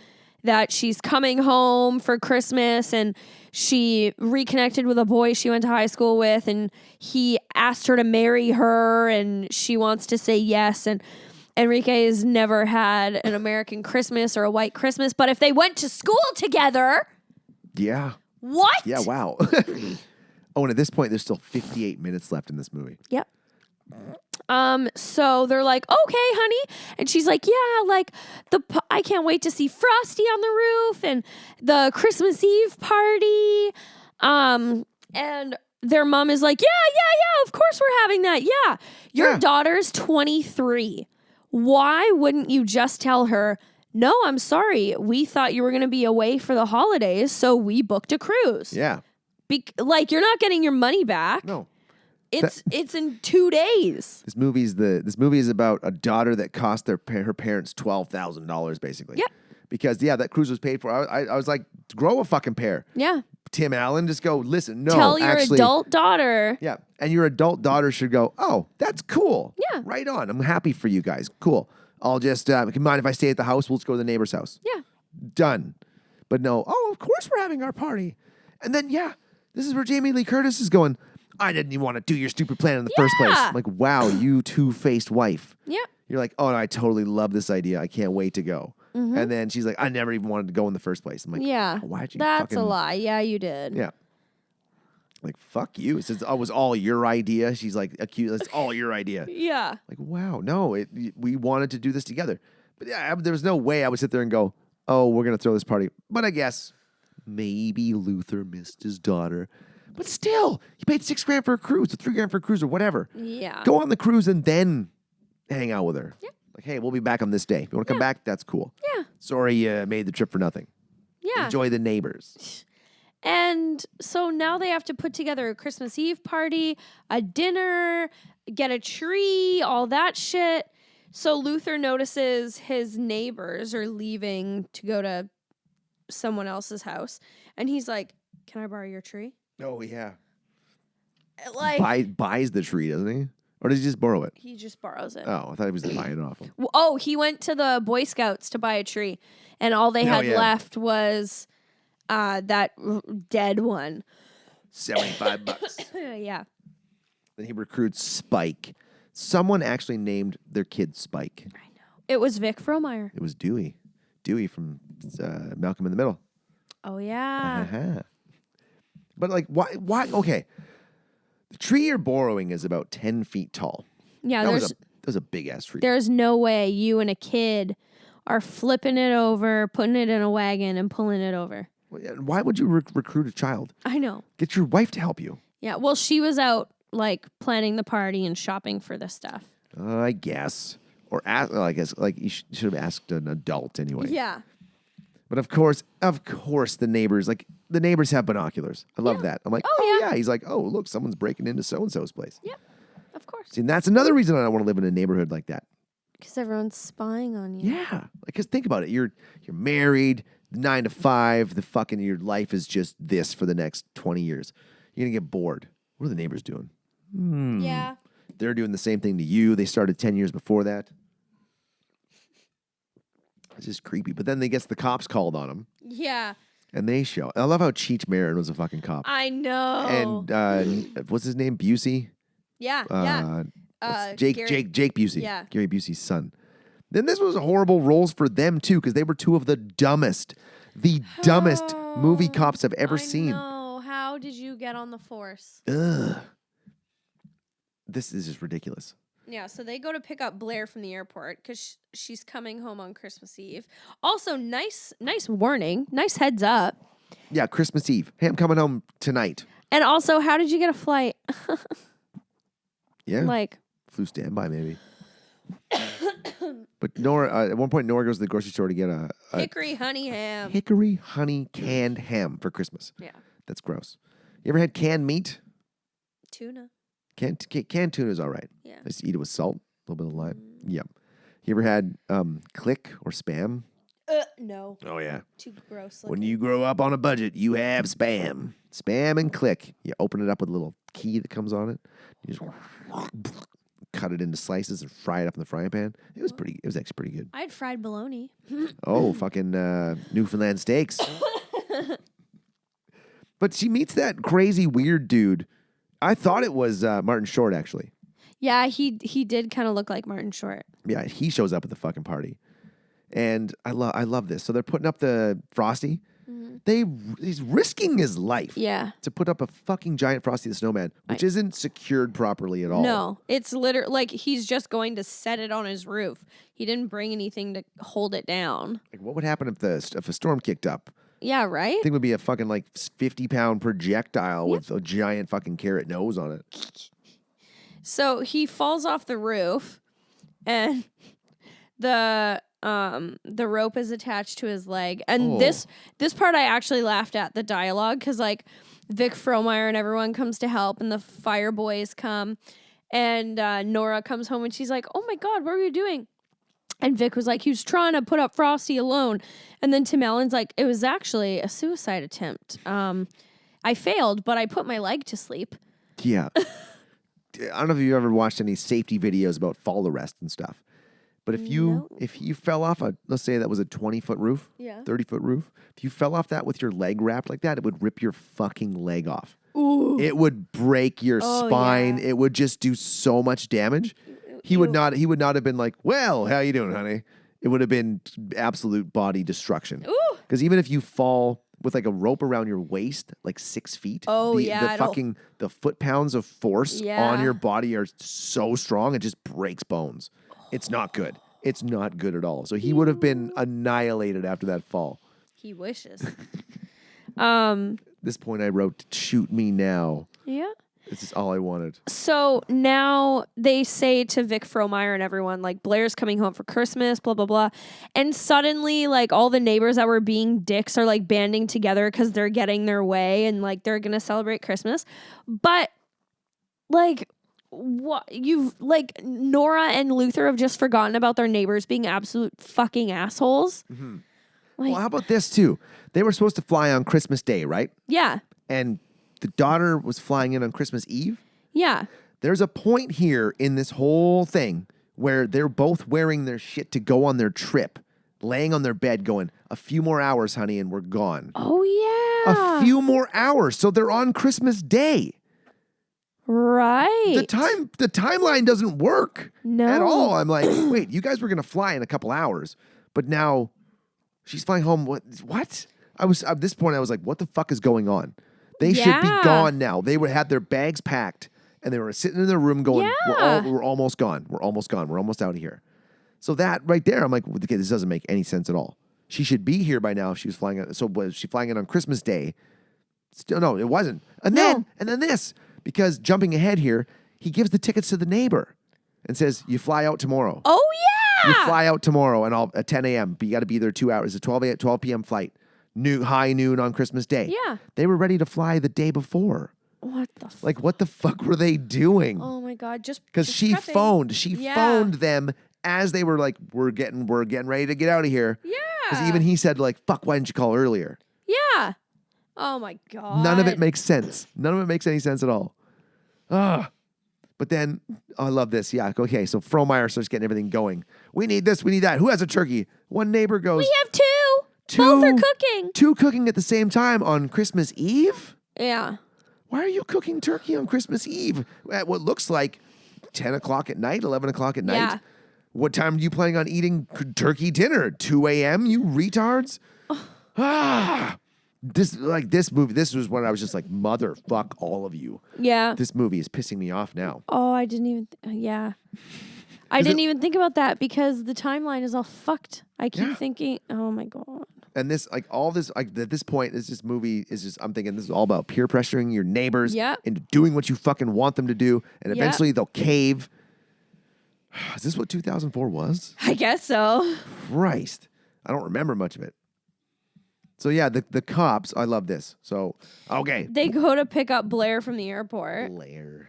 that she's coming home for Christmas, and she reconnected with a boy she went to high school with, and he asked her to marry her, and she wants to say yes. And Enrique has never had an American Christmas or a white Christmas, but if they went to school together, Yeah. what? Yeah, wow. Oh, and at this point, there's still 58 minutes left in this movie. Yep. So they're like, okay, honey. And she's like, yeah, like I can't wait to see Frosty on the roof and the Christmas Eve party. And their mom is like, yeah, of course we're having that. Yeah. Your daughter's 23. Why wouldn't you just tell her, no, I'm sorry. We thought you were going to be away for the holidays, so we booked a cruise. Yeah. Like, you're not getting your money back. No. It's in 2 days. This movie is about a daughter that cost her parents $12,000 basically. Yep. Because that cruise was paid for. I was like, grow a fucking pair. Yeah. Tim Allen, just go, listen, no, Tell your actually, adult daughter. yeah, and your adult daughter should go, oh, that's cool. Yeah. Right on. I'm happy for you guys. Cool. I'll just, mind if I stay at the house? We'll just go to the neighbor's house. Yeah. Done. But no, of course we're having our party. And then, this is where Jamie Lee Curtis is going, I didn't even want to do your stupid plan in the first place. I'm like, wow, you two-faced wife. Yeah. You're like, oh, no, I totally love this idea. I can't wait to go. Mm-hmm. And then she's like, I never even wanted to go in the first place. I'm like, Yeah. why'd you That's fucking... a lie. Yeah, you did. Yeah. Like, fuck you. It says, it was all your idea. She's like, accused. It's all your idea. Yeah. Like, wow, no, we wanted to do this together. But there was no way I would sit there and go, oh, we're going to throw this party. But I guess maybe Luther missed his daughter. But still, you paid $6,000 for a cruise or $3,000 for a cruise or whatever. Yeah. Go on the cruise and then hang out with her. Yeah. Like, hey, we'll be back on this day. If you want to come back, that's cool. Yeah. Sorry you made the trip for nothing. Yeah. Enjoy the neighbors. And so now they have to put together a Christmas Eve party, a dinner, get a tree, all that shit. So Luther notices his neighbors are leaving to go to someone else's house. And he's like, can I borrow your tree? Oh, yeah. Like, Buys the tree, doesn't he? Or does he just borrow it? he just borrows it. Oh, I thought he was buying it off him. Oh, he went to the Boy Scouts to buy a tree. And all they had left was that dead one. $75. Yeah. Then he recruits Spike. Someone actually named their kid Spike. I know. It was Vic Frohmeyer. It was Dewey. Dewey from Malcolm in the Middle. Oh, yeah. Uh-huh. But like, why? Okay. The tree you're borrowing is about 10 feet tall. Yeah, That was a big-ass tree. there's no way you and a kid are flipping it over, putting it in a wagon, and pulling it over. Why would you recruit a child? I know. Get your wife to help you. Yeah, well, she was out, like, planning the party and shopping for this stuff. I guess. Or I guess like you should have asked an adult anyway. Yeah. But of course, the neighbors have binoculars. I love that. I'm like, Oh, yeah. He's like, oh, look, someone's breaking into so and so's place. Yep, of course. See, and that's another reason I don't want to live in a neighborhood like that. Because everyone's spying on you. Yeah, because think about it. You're married, 9 to 5. Your life is just this for the next 20 years. You're gonna get bored. What are the neighbors doing? Yeah. They're doing the same thing to you. They started 10 years before that. It's just creepy. But then they gets the cops called on them. Yeah. And they show. I love how Cheech Marin was a fucking cop. I know. And what's his name? Busey? yeah. Jake Busey. Yeah. Gary Busey's son. Then this was horrible roles for them too, because they were two of the dumbest movie cops I've ever seen. No. How did you get on the force? Ugh. This is just ridiculous. Yeah, so they go to pick up Blair from the airport because she's coming home on Christmas Eve. Also, nice warning, nice heads up. Yeah, Christmas Eve. Hey, I'm coming home tonight. And also, how did you get a flight? Yeah, Like, flew standby maybe. But Nora, at one point, Nora goes to the grocery store to get a hickory honey ham. hickory honey canned ham for Christmas. Yeah, That's gross. You ever had canned meat? tuna. Canned tuna is all right. Yeah. I just eat it with salt, a little bit of lime. Yep. You ever had click or spam? No. Oh, yeah. Too gross. When you grow up on a budget, you have spam. Spam and click. You open it up with a little key that comes on it. You just cut it into slices and fry it up in the frying pan. It was actually pretty good. I had fried bologna. Oh, fucking Newfoundland steaks. But she meets that crazy weird dude. I thought it was Martin Short, actually. Yeah, he did kind of look like Martin Short. Yeah, he shows up at the fucking party. And I love this. So they're putting up the Frosty. He's risking his life. Yeah. To put up a fucking giant Frosty the Snowman, which isn't secured properly at all. No, it's literally like he's just going to set it on his roof. He didn't bring anything to hold it down. Like, what would happen if a storm kicked up? Yeah, right? I think it would be a fucking like 50-pound projectile with a giant fucking carrot nose on it. So he falls off the roof, and the rope is attached to his leg. And this part I actually laughed at the dialogue because like Vic Frohmeyer and everyone comes to help, and the fire boys come, and Nora comes home and she's like, "Oh my God, what were you doing?" And Vic was like, he was trying to put up Frosty alone. And then Tim Allen's like, it was actually a suicide attempt. I failed, but I put my leg to sleep. Yeah. I don't know if you've ever watched any safety videos about fall arrest and stuff. But if you fell off let's say that was a 20-foot roof, 30-foot roof, if you fell off that with your leg wrapped like that, it would rip your fucking leg off. Ooh. It would break your spine. Yeah. It would just do so much damage. He would not have been like, well, how you doing, honey? It would have been absolute body destruction. Because even if you fall with like a rope around your waist, like 6 feet, the foot-pounds of force on your body are so strong, it just breaks bones. It's not good. It's not good at all. So he would have been annihilated after that fall. He wishes. At this point, I wrote, shoot me now. Yeah. This is all I wanted. So now they say to Vic Frohmeyer and everyone, like, Blair's coming home for Christmas, blah, blah, blah. And suddenly, like, all the neighbors that were being dicks are, like, banding together because they're getting their way and, like, they're going to celebrate Christmas. But, like, what you've, like, Nora and Luther have just forgotten about their neighbors being absolute fucking assholes. Mm-hmm. Like, Well, how about this, too? They were supposed to fly on Christmas Day, right? yeah. And the daughter was flying in on Christmas Eve. Yeah. There's a point here in this whole thing where they're both wearing their shit to go on their trip, laying on their bed going, a few more hours, honey, and we're gone. Oh, yeah. A few more hours. So they're on Christmas Day. Right. The timeline doesn't work at all. I'm like, wait, you guys were going to fly in a couple hours, but now she's flying home. What? At this point, I was like, what the fuck is going on? They should be gone now. They would have their bags packed and they were sitting in their room going, we're almost gone. We're almost gone. We're almost out of here. So that right there, I'm like, okay, this doesn't make any sense at all. She should be here by now if she was flying. So was she flying in on Christmas Day? Still, no, it wasn't. And then this, because jumping ahead here, he gives the tickets to the neighbor and says, you fly out tomorrow. Oh, yeah. You fly out tomorrow and I'll at 10 a.m. But you got to be there 2 hours. It's a 12 p.m. flight. High noon on Christmas Day. Yeah. They were ready to fly the day before. What the fuck? Like, what the fuck were they doing? Oh my God. Because she phoned. She phoned them as they were like, we're getting ready to get out of here. Yeah. Because even he said, like, fuck, why didn't you call earlier? Yeah. Oh my God. None of it makes sense. None of it makes any sense at all. But then, I love this. Yeah, okay, so Frohmeyer starts getting everything going. We need this, we need that. Who has a turkey? One neighbor goes, we have two. Both are cooking. Two cooking at the same time on Christmas Eve? Yeah. Why are you cooking turkey on Christmas Eve at what looks like 10 o'clock at night, 11 o'clock at night? Yeah. What time are you planning on eating turkey dinner? 2 a.m., you retards? This movie, this was when I was just like, motherfuck all of you. Yeah. This movie is pissing me off now. Oh, I didn't even, I didn't even think about that because the timeline is all fucked. I keep thinking, oh my God. And this, like, all this, like, at this point, this movie is just, I'm thinking this is all about peer pressuring your neighbors into doing what you fucking want them to do, and eventually they'll cave. Is this what 2004 was? I guess so. Christ. I don't remember much of it. So, yeah, the cops, I love this. So, okay. They go to pick up Blair from the airport. Blair.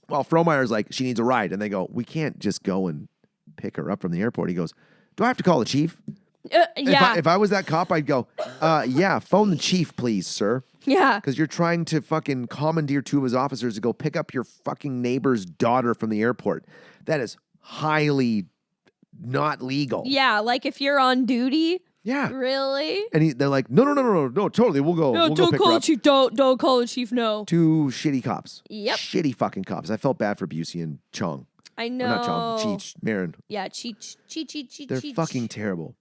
Well, Frohmeyer's like, she needs a ride. And they go, we can't just go and pick her up from the airport. He goes, do I have to call the chief? If I was that cop, I'd go, yeah, phone the chief, please, sir. Yeah. Because you're trying to fucking commandeer two of his officers to go pick up your fucking neighbor's daughter from the airport. That is highly not legal. Yeah, like if you're on duty. Yeah. Really? And they're like, no, totally, we'll go. No, we'll don't go pick call her the up. chief. Don't call the chief. No. Two shitty cops. Yep. Shitty fucking cops. I felt bad for Busey and Chong. I know. Or not Chong. Cheech. Marin. Yeah, Cheech. They're fucking terrible.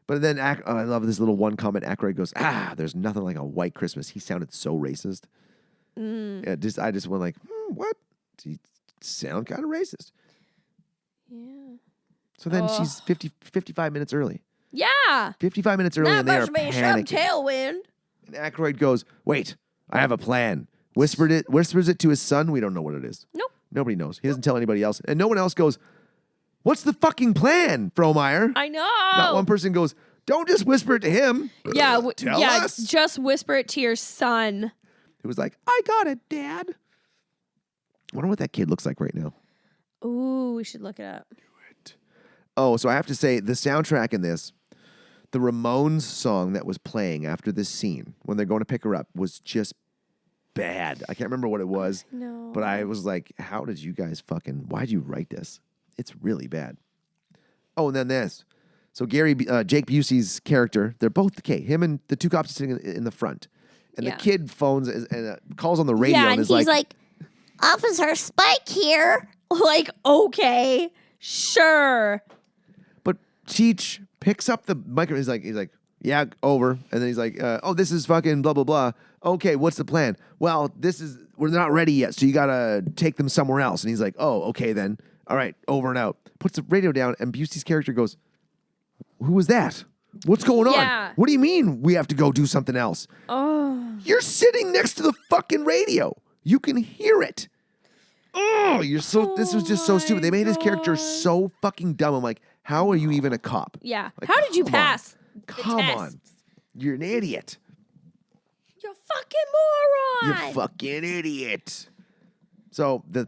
But then I love this little one comment. Aykroyd goes, there's nothing like a white Christmas. He sounded so racist. Yeah, I just went like, what? He sound kind of racist. Yeah. So then she's 55 minutes early. Yeah. 55 minutes early, and they are panicking. Some tailwind. And Aykroyd goes, wait, I have a plan. Whispers it to his son. We don't know what it is. Nope. Nobody knows. He doesn't tell anybody else. And no one else goes, what's the fucking plan, Frohmeyer? I know. Not one person goes, don't just whisper it to him. Yeah. Tell us. Just whisper it to your son. It was like, I got it, Dad. I wonder what that kid looks like right now. Ooh, we should look it up. Oh, so I have to say, the soundtrack in this, the Ramones song that was playing after this scene, when they're going to pick her up, was just bad. I can't remember what it was. No. But I was like, how did you guys why'd you write this? It's really bad. Oh, and then this. So Jake Busey's character, they're both, him and the two cops are sitting in the front. And the kid phones and calls on the radio and is he's like, Officer Spike here. Like, okay, sure. But Cheech picks up the microphone. He's like, yeah, over. And then he's like, this is fucking blah, blah, blah. Okay, what's the plan? Well, we're not ready yet, so you got to take them somewhere else. And he's like, oh, okay then. All right, over and out. Puts the radio down, and Busey's character goes, who was that? What's going on? What do you mean we have to go do something else? Oh. You're sitting next to the fucking radio. You can hear it. Oh, this was just so stupid. They made his character so fucking dumb. I'm like, how are you even a cop? Yeah. Like, How did you come pass? on. Come on. You're an idiot. You fucking moron. You fucking idiot. So they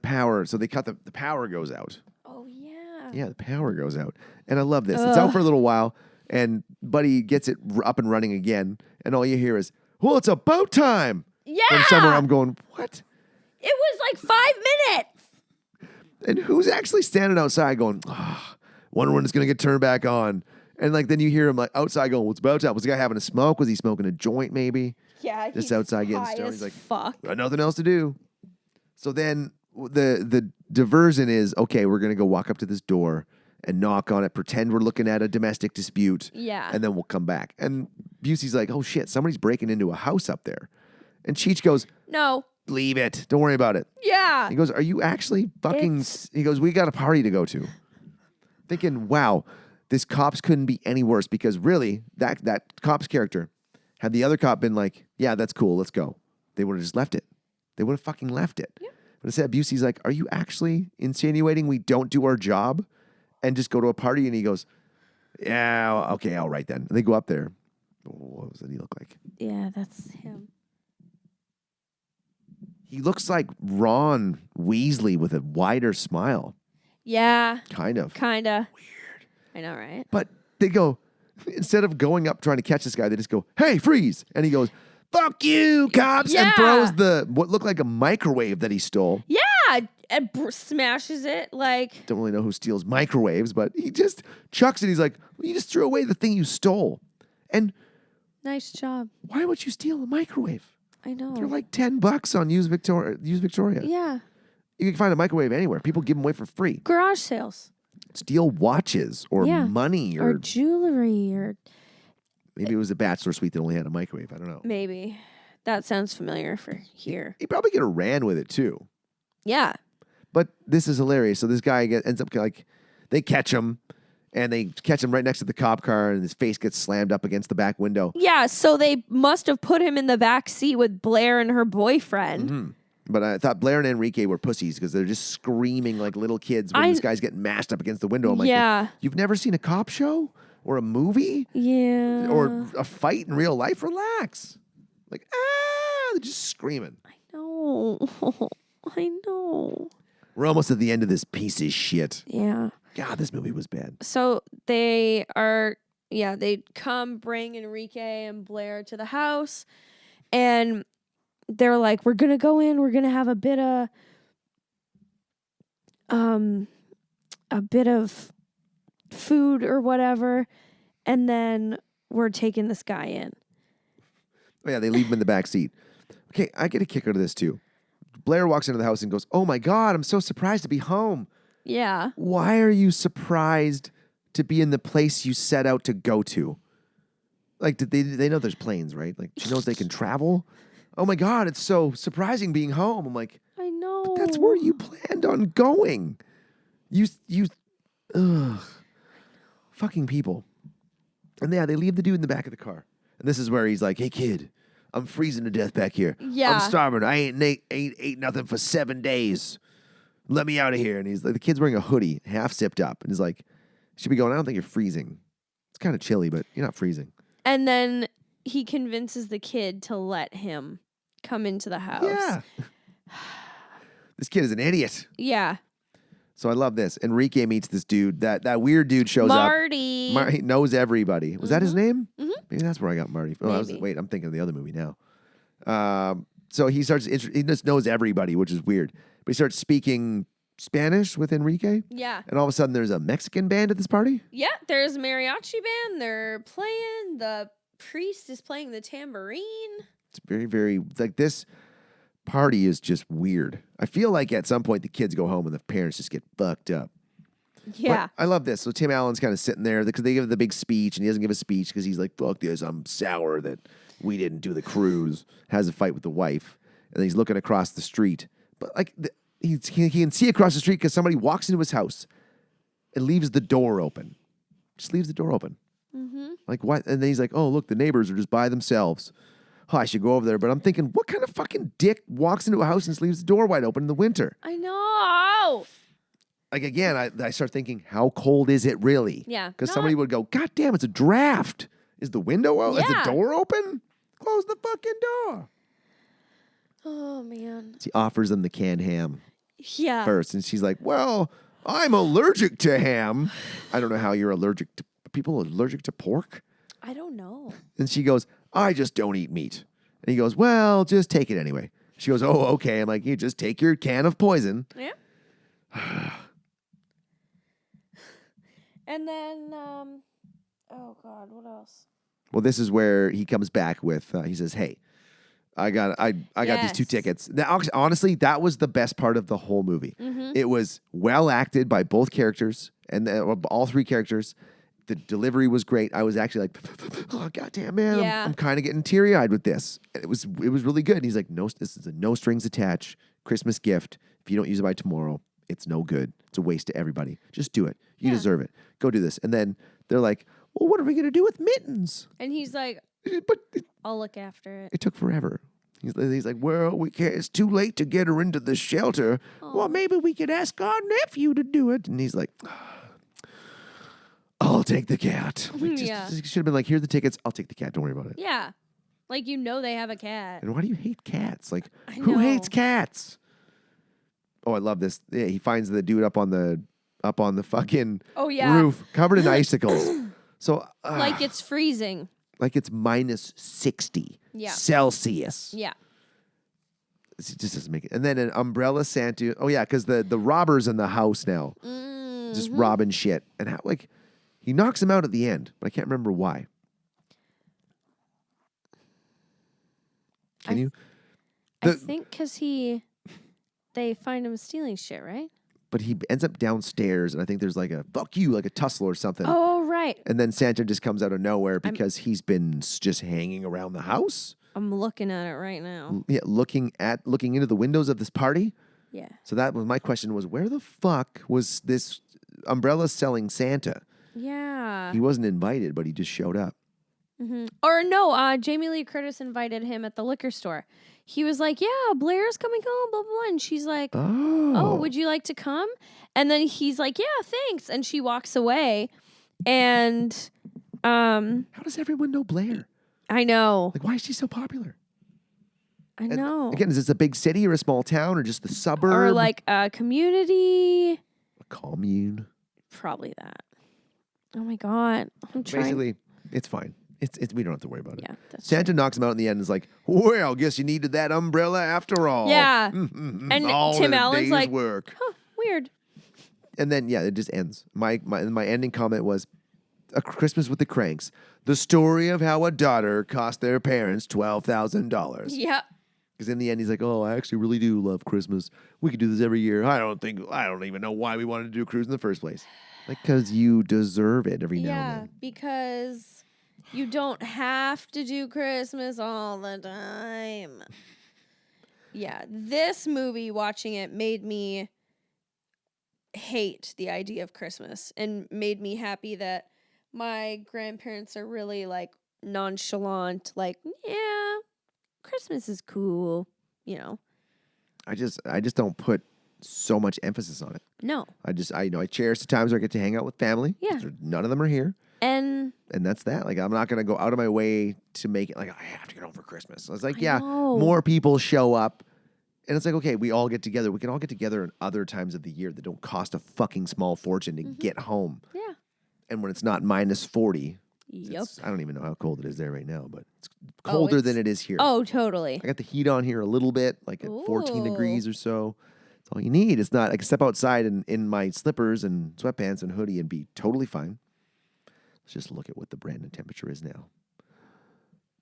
cut the power goes out. Oh, yeah. Yeah, the power goes out. And I love this. It's out for a little while, and Buddy gets it up and running again, and all you hear is, well, it's about time. Yeah. From somewhere I'm going, what? It was like 5 minutes. And who's actually standing outside going, wonder when it's going to get turned back on. And like then you hear him like outside going, what's about time? Was the guy having a smoke? Was he smoking a joint maybe? Yeah. Just outside getting stoned. He's like, fuck. got nothing else to do. So then the diversion is, okay, we're going to go walk up to this door and knock on it, pretend we're looking at a domestic dispute. Yeah. And then we'll come back. And Busey's like, oh shit, somebody's breaking into a house up there. And Cheech goes, No. leave it. Don't worry about it. Yeah. He goes, are you actually fucking... He goes, we got a party to go to. Thinking, wow, this cops couldn't be any worse because really, that cop's character, had the other cop been like, yeah, that's cool, let's go. They would have just left it. They would have fucking left it. Yeah. But instead, Busey's like, are you actually insinuating we don't do our job and just go to a party? And he goes, yeah, okay, all right then. And they go up there. What does he look like? Yeah, that's him. He looks like Ron Weasley with a wider smile. Yeah. Kinda. Weird. I know, right? But they go, instead of going up trying to catch this guy, they just go, hey, freeze. And he goes, fuck you, cops. Yeah. And throws what looked like a microwave that he stole. Yeah. And smashes it like... Don't really know who steals microwaves, but he just chucks it. He's like, well, you just threw away the thing you stole. And nice job. why would you steal a microwave? I know. They're like $10 on used Victoria. Yeah. You can find a microwave anywhere. People give them away for free. Garage sales. Steal watches or money or jewelry or... Maybe it was a bachelor suite that only had a microwave. I don't know. Maybe. That sounds familiar for here. He probably could have ran with it too. Yeah. But this is hilarious. So this guy ends up like, they catch him, and they catch him right next to the cop car, and his face gets slammed up against the back window. Yeah, so they must have put him in the back seat with Blair and her boyfriend. Mm-hmm. But I thought Blair and Enrique were pussies because they're just screaming like little kids when this guy's getting mashed up against the window. I'm like, yeah. You've never seen a cop show or a movie? Yeah. Or a fight in real life? Relax. Like, they're just screaming. I know. I know. We're almost at the end of this piece of shit. Yeah. God, this movie was bad. So they come bring Enrique and Blair to the house, and they're like, we're going to go in, we're going to have a bit of food or whatever, and then we're taking this guy in. Oh, yeah, they leave him in the back seat. Okay, I get a kick out of this too. Blair walks into the house and goes, oh my God, I'm so surprised to be home. Yeah. Why are you surprised to be in the place you set out to go to? Like, did they know there's planes, right? Like, she knows they can travel. Oh my God, it's so surprising being home. I'm like, I know. but that's where you planned on going. Fucking people. And yeah, they leave the dude in the back of the car. And this is where he's like, hey kid, I'm freezing to death back here. Yeah. I'm starving. I ain't ate nothing for 7 days. Let me out of here. And he's like, the kid's wearing a hoodie, half zipped up. And he's like, should be going, I don't think you're freezing. It's kind of chilly, but you're not freezing. And then he convinces the kid to let him come into the house. Yeah. This kid is an idiot. Yeah. So I love this. Enrique meets this dude. That weird dude shows Marty. up. Marty knows everybody. Was that his name? Mm-hmm. Maybe that's where I got Marty from. Wait, I'm thinking of the other movie now. So he just knows everybody, which is weird. But he starts speaking Spanish with Enrique. Yeah. And all of a sudden there's a Mexican band at this party. Yeah, there's a mariachi band. They're playing. The priest is playing the tambourine. It's very, very, like this party is just weird. I feel like at some point the kids go home and the parents just get fucked up. Yeah. But I love this. So Tim Allen's kind of sitting there because they give the big speech and he doesn't give a speech because he's like, fuck this. I'm sour that we didn't do the cruise. Has a fight with the wife. And then he's looking across the street. But like he can see across the street because somebody walks into his house and leaves the door open. Just leaves the door open. Mm-hmm. Like what? And then he's like, oh, look, the neighbors are just by themselves. oh, I should go over there. But I'm thinking, what kind of fucking dick walks into a house and leaves the door wide open in the winter? I know. Like, again, I start thinking, how cold is it really? Yeah. Because No, somebody would go, God damn, it's a draft. Is the window out? Is the Yeah. door open? Close the fucking door. Oh, man. She offers them the canned ham Yeah. first. And she's like, well, I'm allergic to ham. I don't know how you're allergic to, people allergic to pork? I don't know. And she goes, I just don't eat meat. And he goes, well, just take it anyway. She goes, oh, okay. I'm like, you just take your can of poison. Yeah. And then, oh God, what else? Well, this is where he comes back with, he says, hey, I got these 2 Yes. tickets. Now, honestly, that was the best part of the whole movie. Mm-hmm. It was well acted by both characters and all 3 characters. The delivery was great. I was actually like, oh, goddamn, man. Yeah. I'm kind of getting teary-eyed with this. It was really good. And he's like, no, this is a no strings attached Christmas gift. If you don't use it by tomorrow, it's no good. It's a waste to everybody. Just do it. You Yeah. deserve it. Go do this. And then they're like, well, what are we going to do with mittens? And he's like, But I'll look after it. it took forever. He's like, well, we can't. It's too late to get her into the shelter. Well, maybe we could ask our nephew to do it. And he's like, I'll take the cat. Like, Yeah. should have been like, here's the tickets. I'll take the cat. Don't worry about it. Yeah. Like, they have a cat. And why do you hate cats? Like, I who know. hates cats? Oh, I love this. Yeah, he finds the dude up on the fucking Oh, yeah. roof, covered in icicles. So, Like it's freezing. like it's minus 60 Yeah. Celsius. Yeah. It just doesn't make it. And then an umbrella Santa. Oh yeah, because the robbers in the house now, just robbing shit. And how, like, he knocks him out at the end, but I can't remember why. Can you? I think because they find him stealing shit, right? But he ends up downstairs, and I think there's like a fuck you, like a tussle or something. Oh, right. And then Santa just comes out of nowhere because he's been just hanging around the house. I'm looking at it right now. Yeah, looking into the windows of this party. Yeah. So that was my question: was where the fuck was this umbrella selling Santa? Yeah. He wasn't invited, but he just showed up. Mm-hmm. Or no, Jamie Lee Curtis invited him at the liquor store. He was like, yeah, Blair's coming home, blah, blah, blah. And she's like, oh, would you like to come? And then he's like, yeah, thanks. And she walks away. And How does everyone know Blair? I know. Like, why is she so popular? I And know. again, is this a big city or a small town or just the suburb? Or like a community. A commune. Probably that. Oh my God. I'm trying. Basically, it's fine. It's we don't have to worry about it. Yeah. That's Santa knocks him out in the end and is like, well, guess you needed that umbrella after all. Yeah. And And all Tim in a Allen's day's like, work. huh, weird. And then, yeah, it just ends. My ending comment was, A Christmas with the Kranks. The story of how a daughter cost their parents $12,000. Yep. Because in the end, he's like, oh, I actually really do love Christmas. We could do this every year. I don't even know why we wanted to do a cruise in the first place. Like, because you deserve it every now and Yeah, then. because you don't have to do Christmas all the time. Yeah, this movie, watching it, made me hate the idea of Christmas and made me happy that my grandparents are really like nonchalant, like, yeah, Christmas is cool, you know. I just don't put so much emphasis on it. No. I cherish the times where I get to hang out with family. Yeah. None of them are here. And that's that. Like, I'm not going to go out of my way to make it like, I have to get home for Christmas. I was like, I yeah, know. more people show up. And it's like, okay, we all get together. We can all get together in other times of the year that don't cost a fucking small fortune to get home. yeah. And when it's not minus 40. Yep. I don't even know how cold it is there right now, but it's colder than it is here. Oh, totally. I got the heat on here a little bit, like at 14 Ooh. degrees or so. That's all you need. It's not, I can step outside in my slippers and sweatpants and hoodie and be totally fine. Let's just look at what the Brandon temperature is now.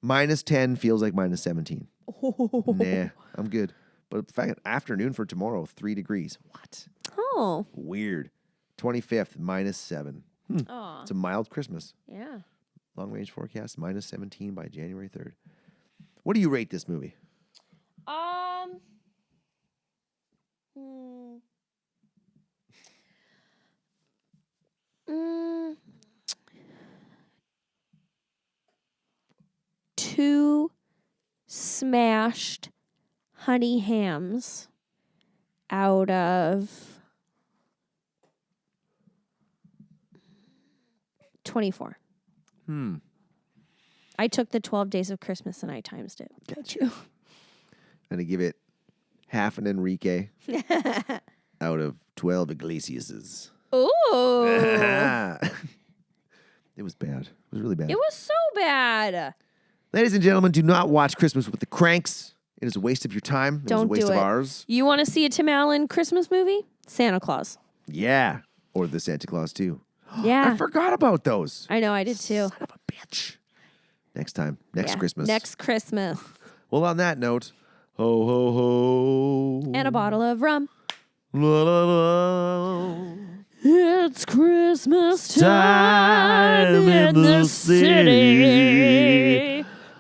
Minus 10 feels like minus 17. Nah, I'm good. But the fact, afternoon for tomorrow, 3 degrees. What? Oh. Weird. 25th, minus 7. Oh. It's a mild Christmas. Yeah. Long range forecast, minus 17 by January 3rd. What do you rate this movie? Two smashed honey hams out of 24. I took the 12 days of Christmas and I timesed it. Gotcha. I'm going to give it half an Enrique out of 12 Iglesiases. Ooh. It was bad. It was really bad. It was so bad. Ladies and gentlemen, do not watch Christmas with the Kranks. It is a waste of your time. It was a Don't waste do of it. ours. You want to see a Tim Allen Christmas movie? Santa Claus. Yeah. Or the Santa Claus, too. Yeah. I forgot about those. I know, I did too. Son of a bitch. Next time. Next Yeah. Christmas. Next Christmas. Well, on that note, ho, ho, ho. And a bottle of rum. La, la, la. It's Christmas Time in the city.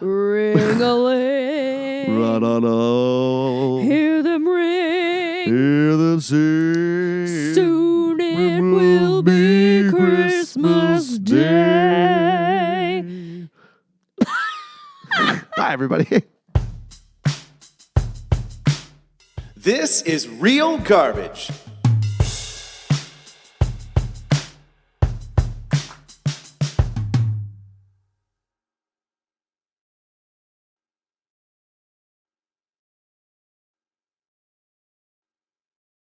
Ring-a-ling. Ra-da-da. Hear them ring. Hear them sing. Soon it will be Christmas Day. Bye, everybody. This is Real Garbage.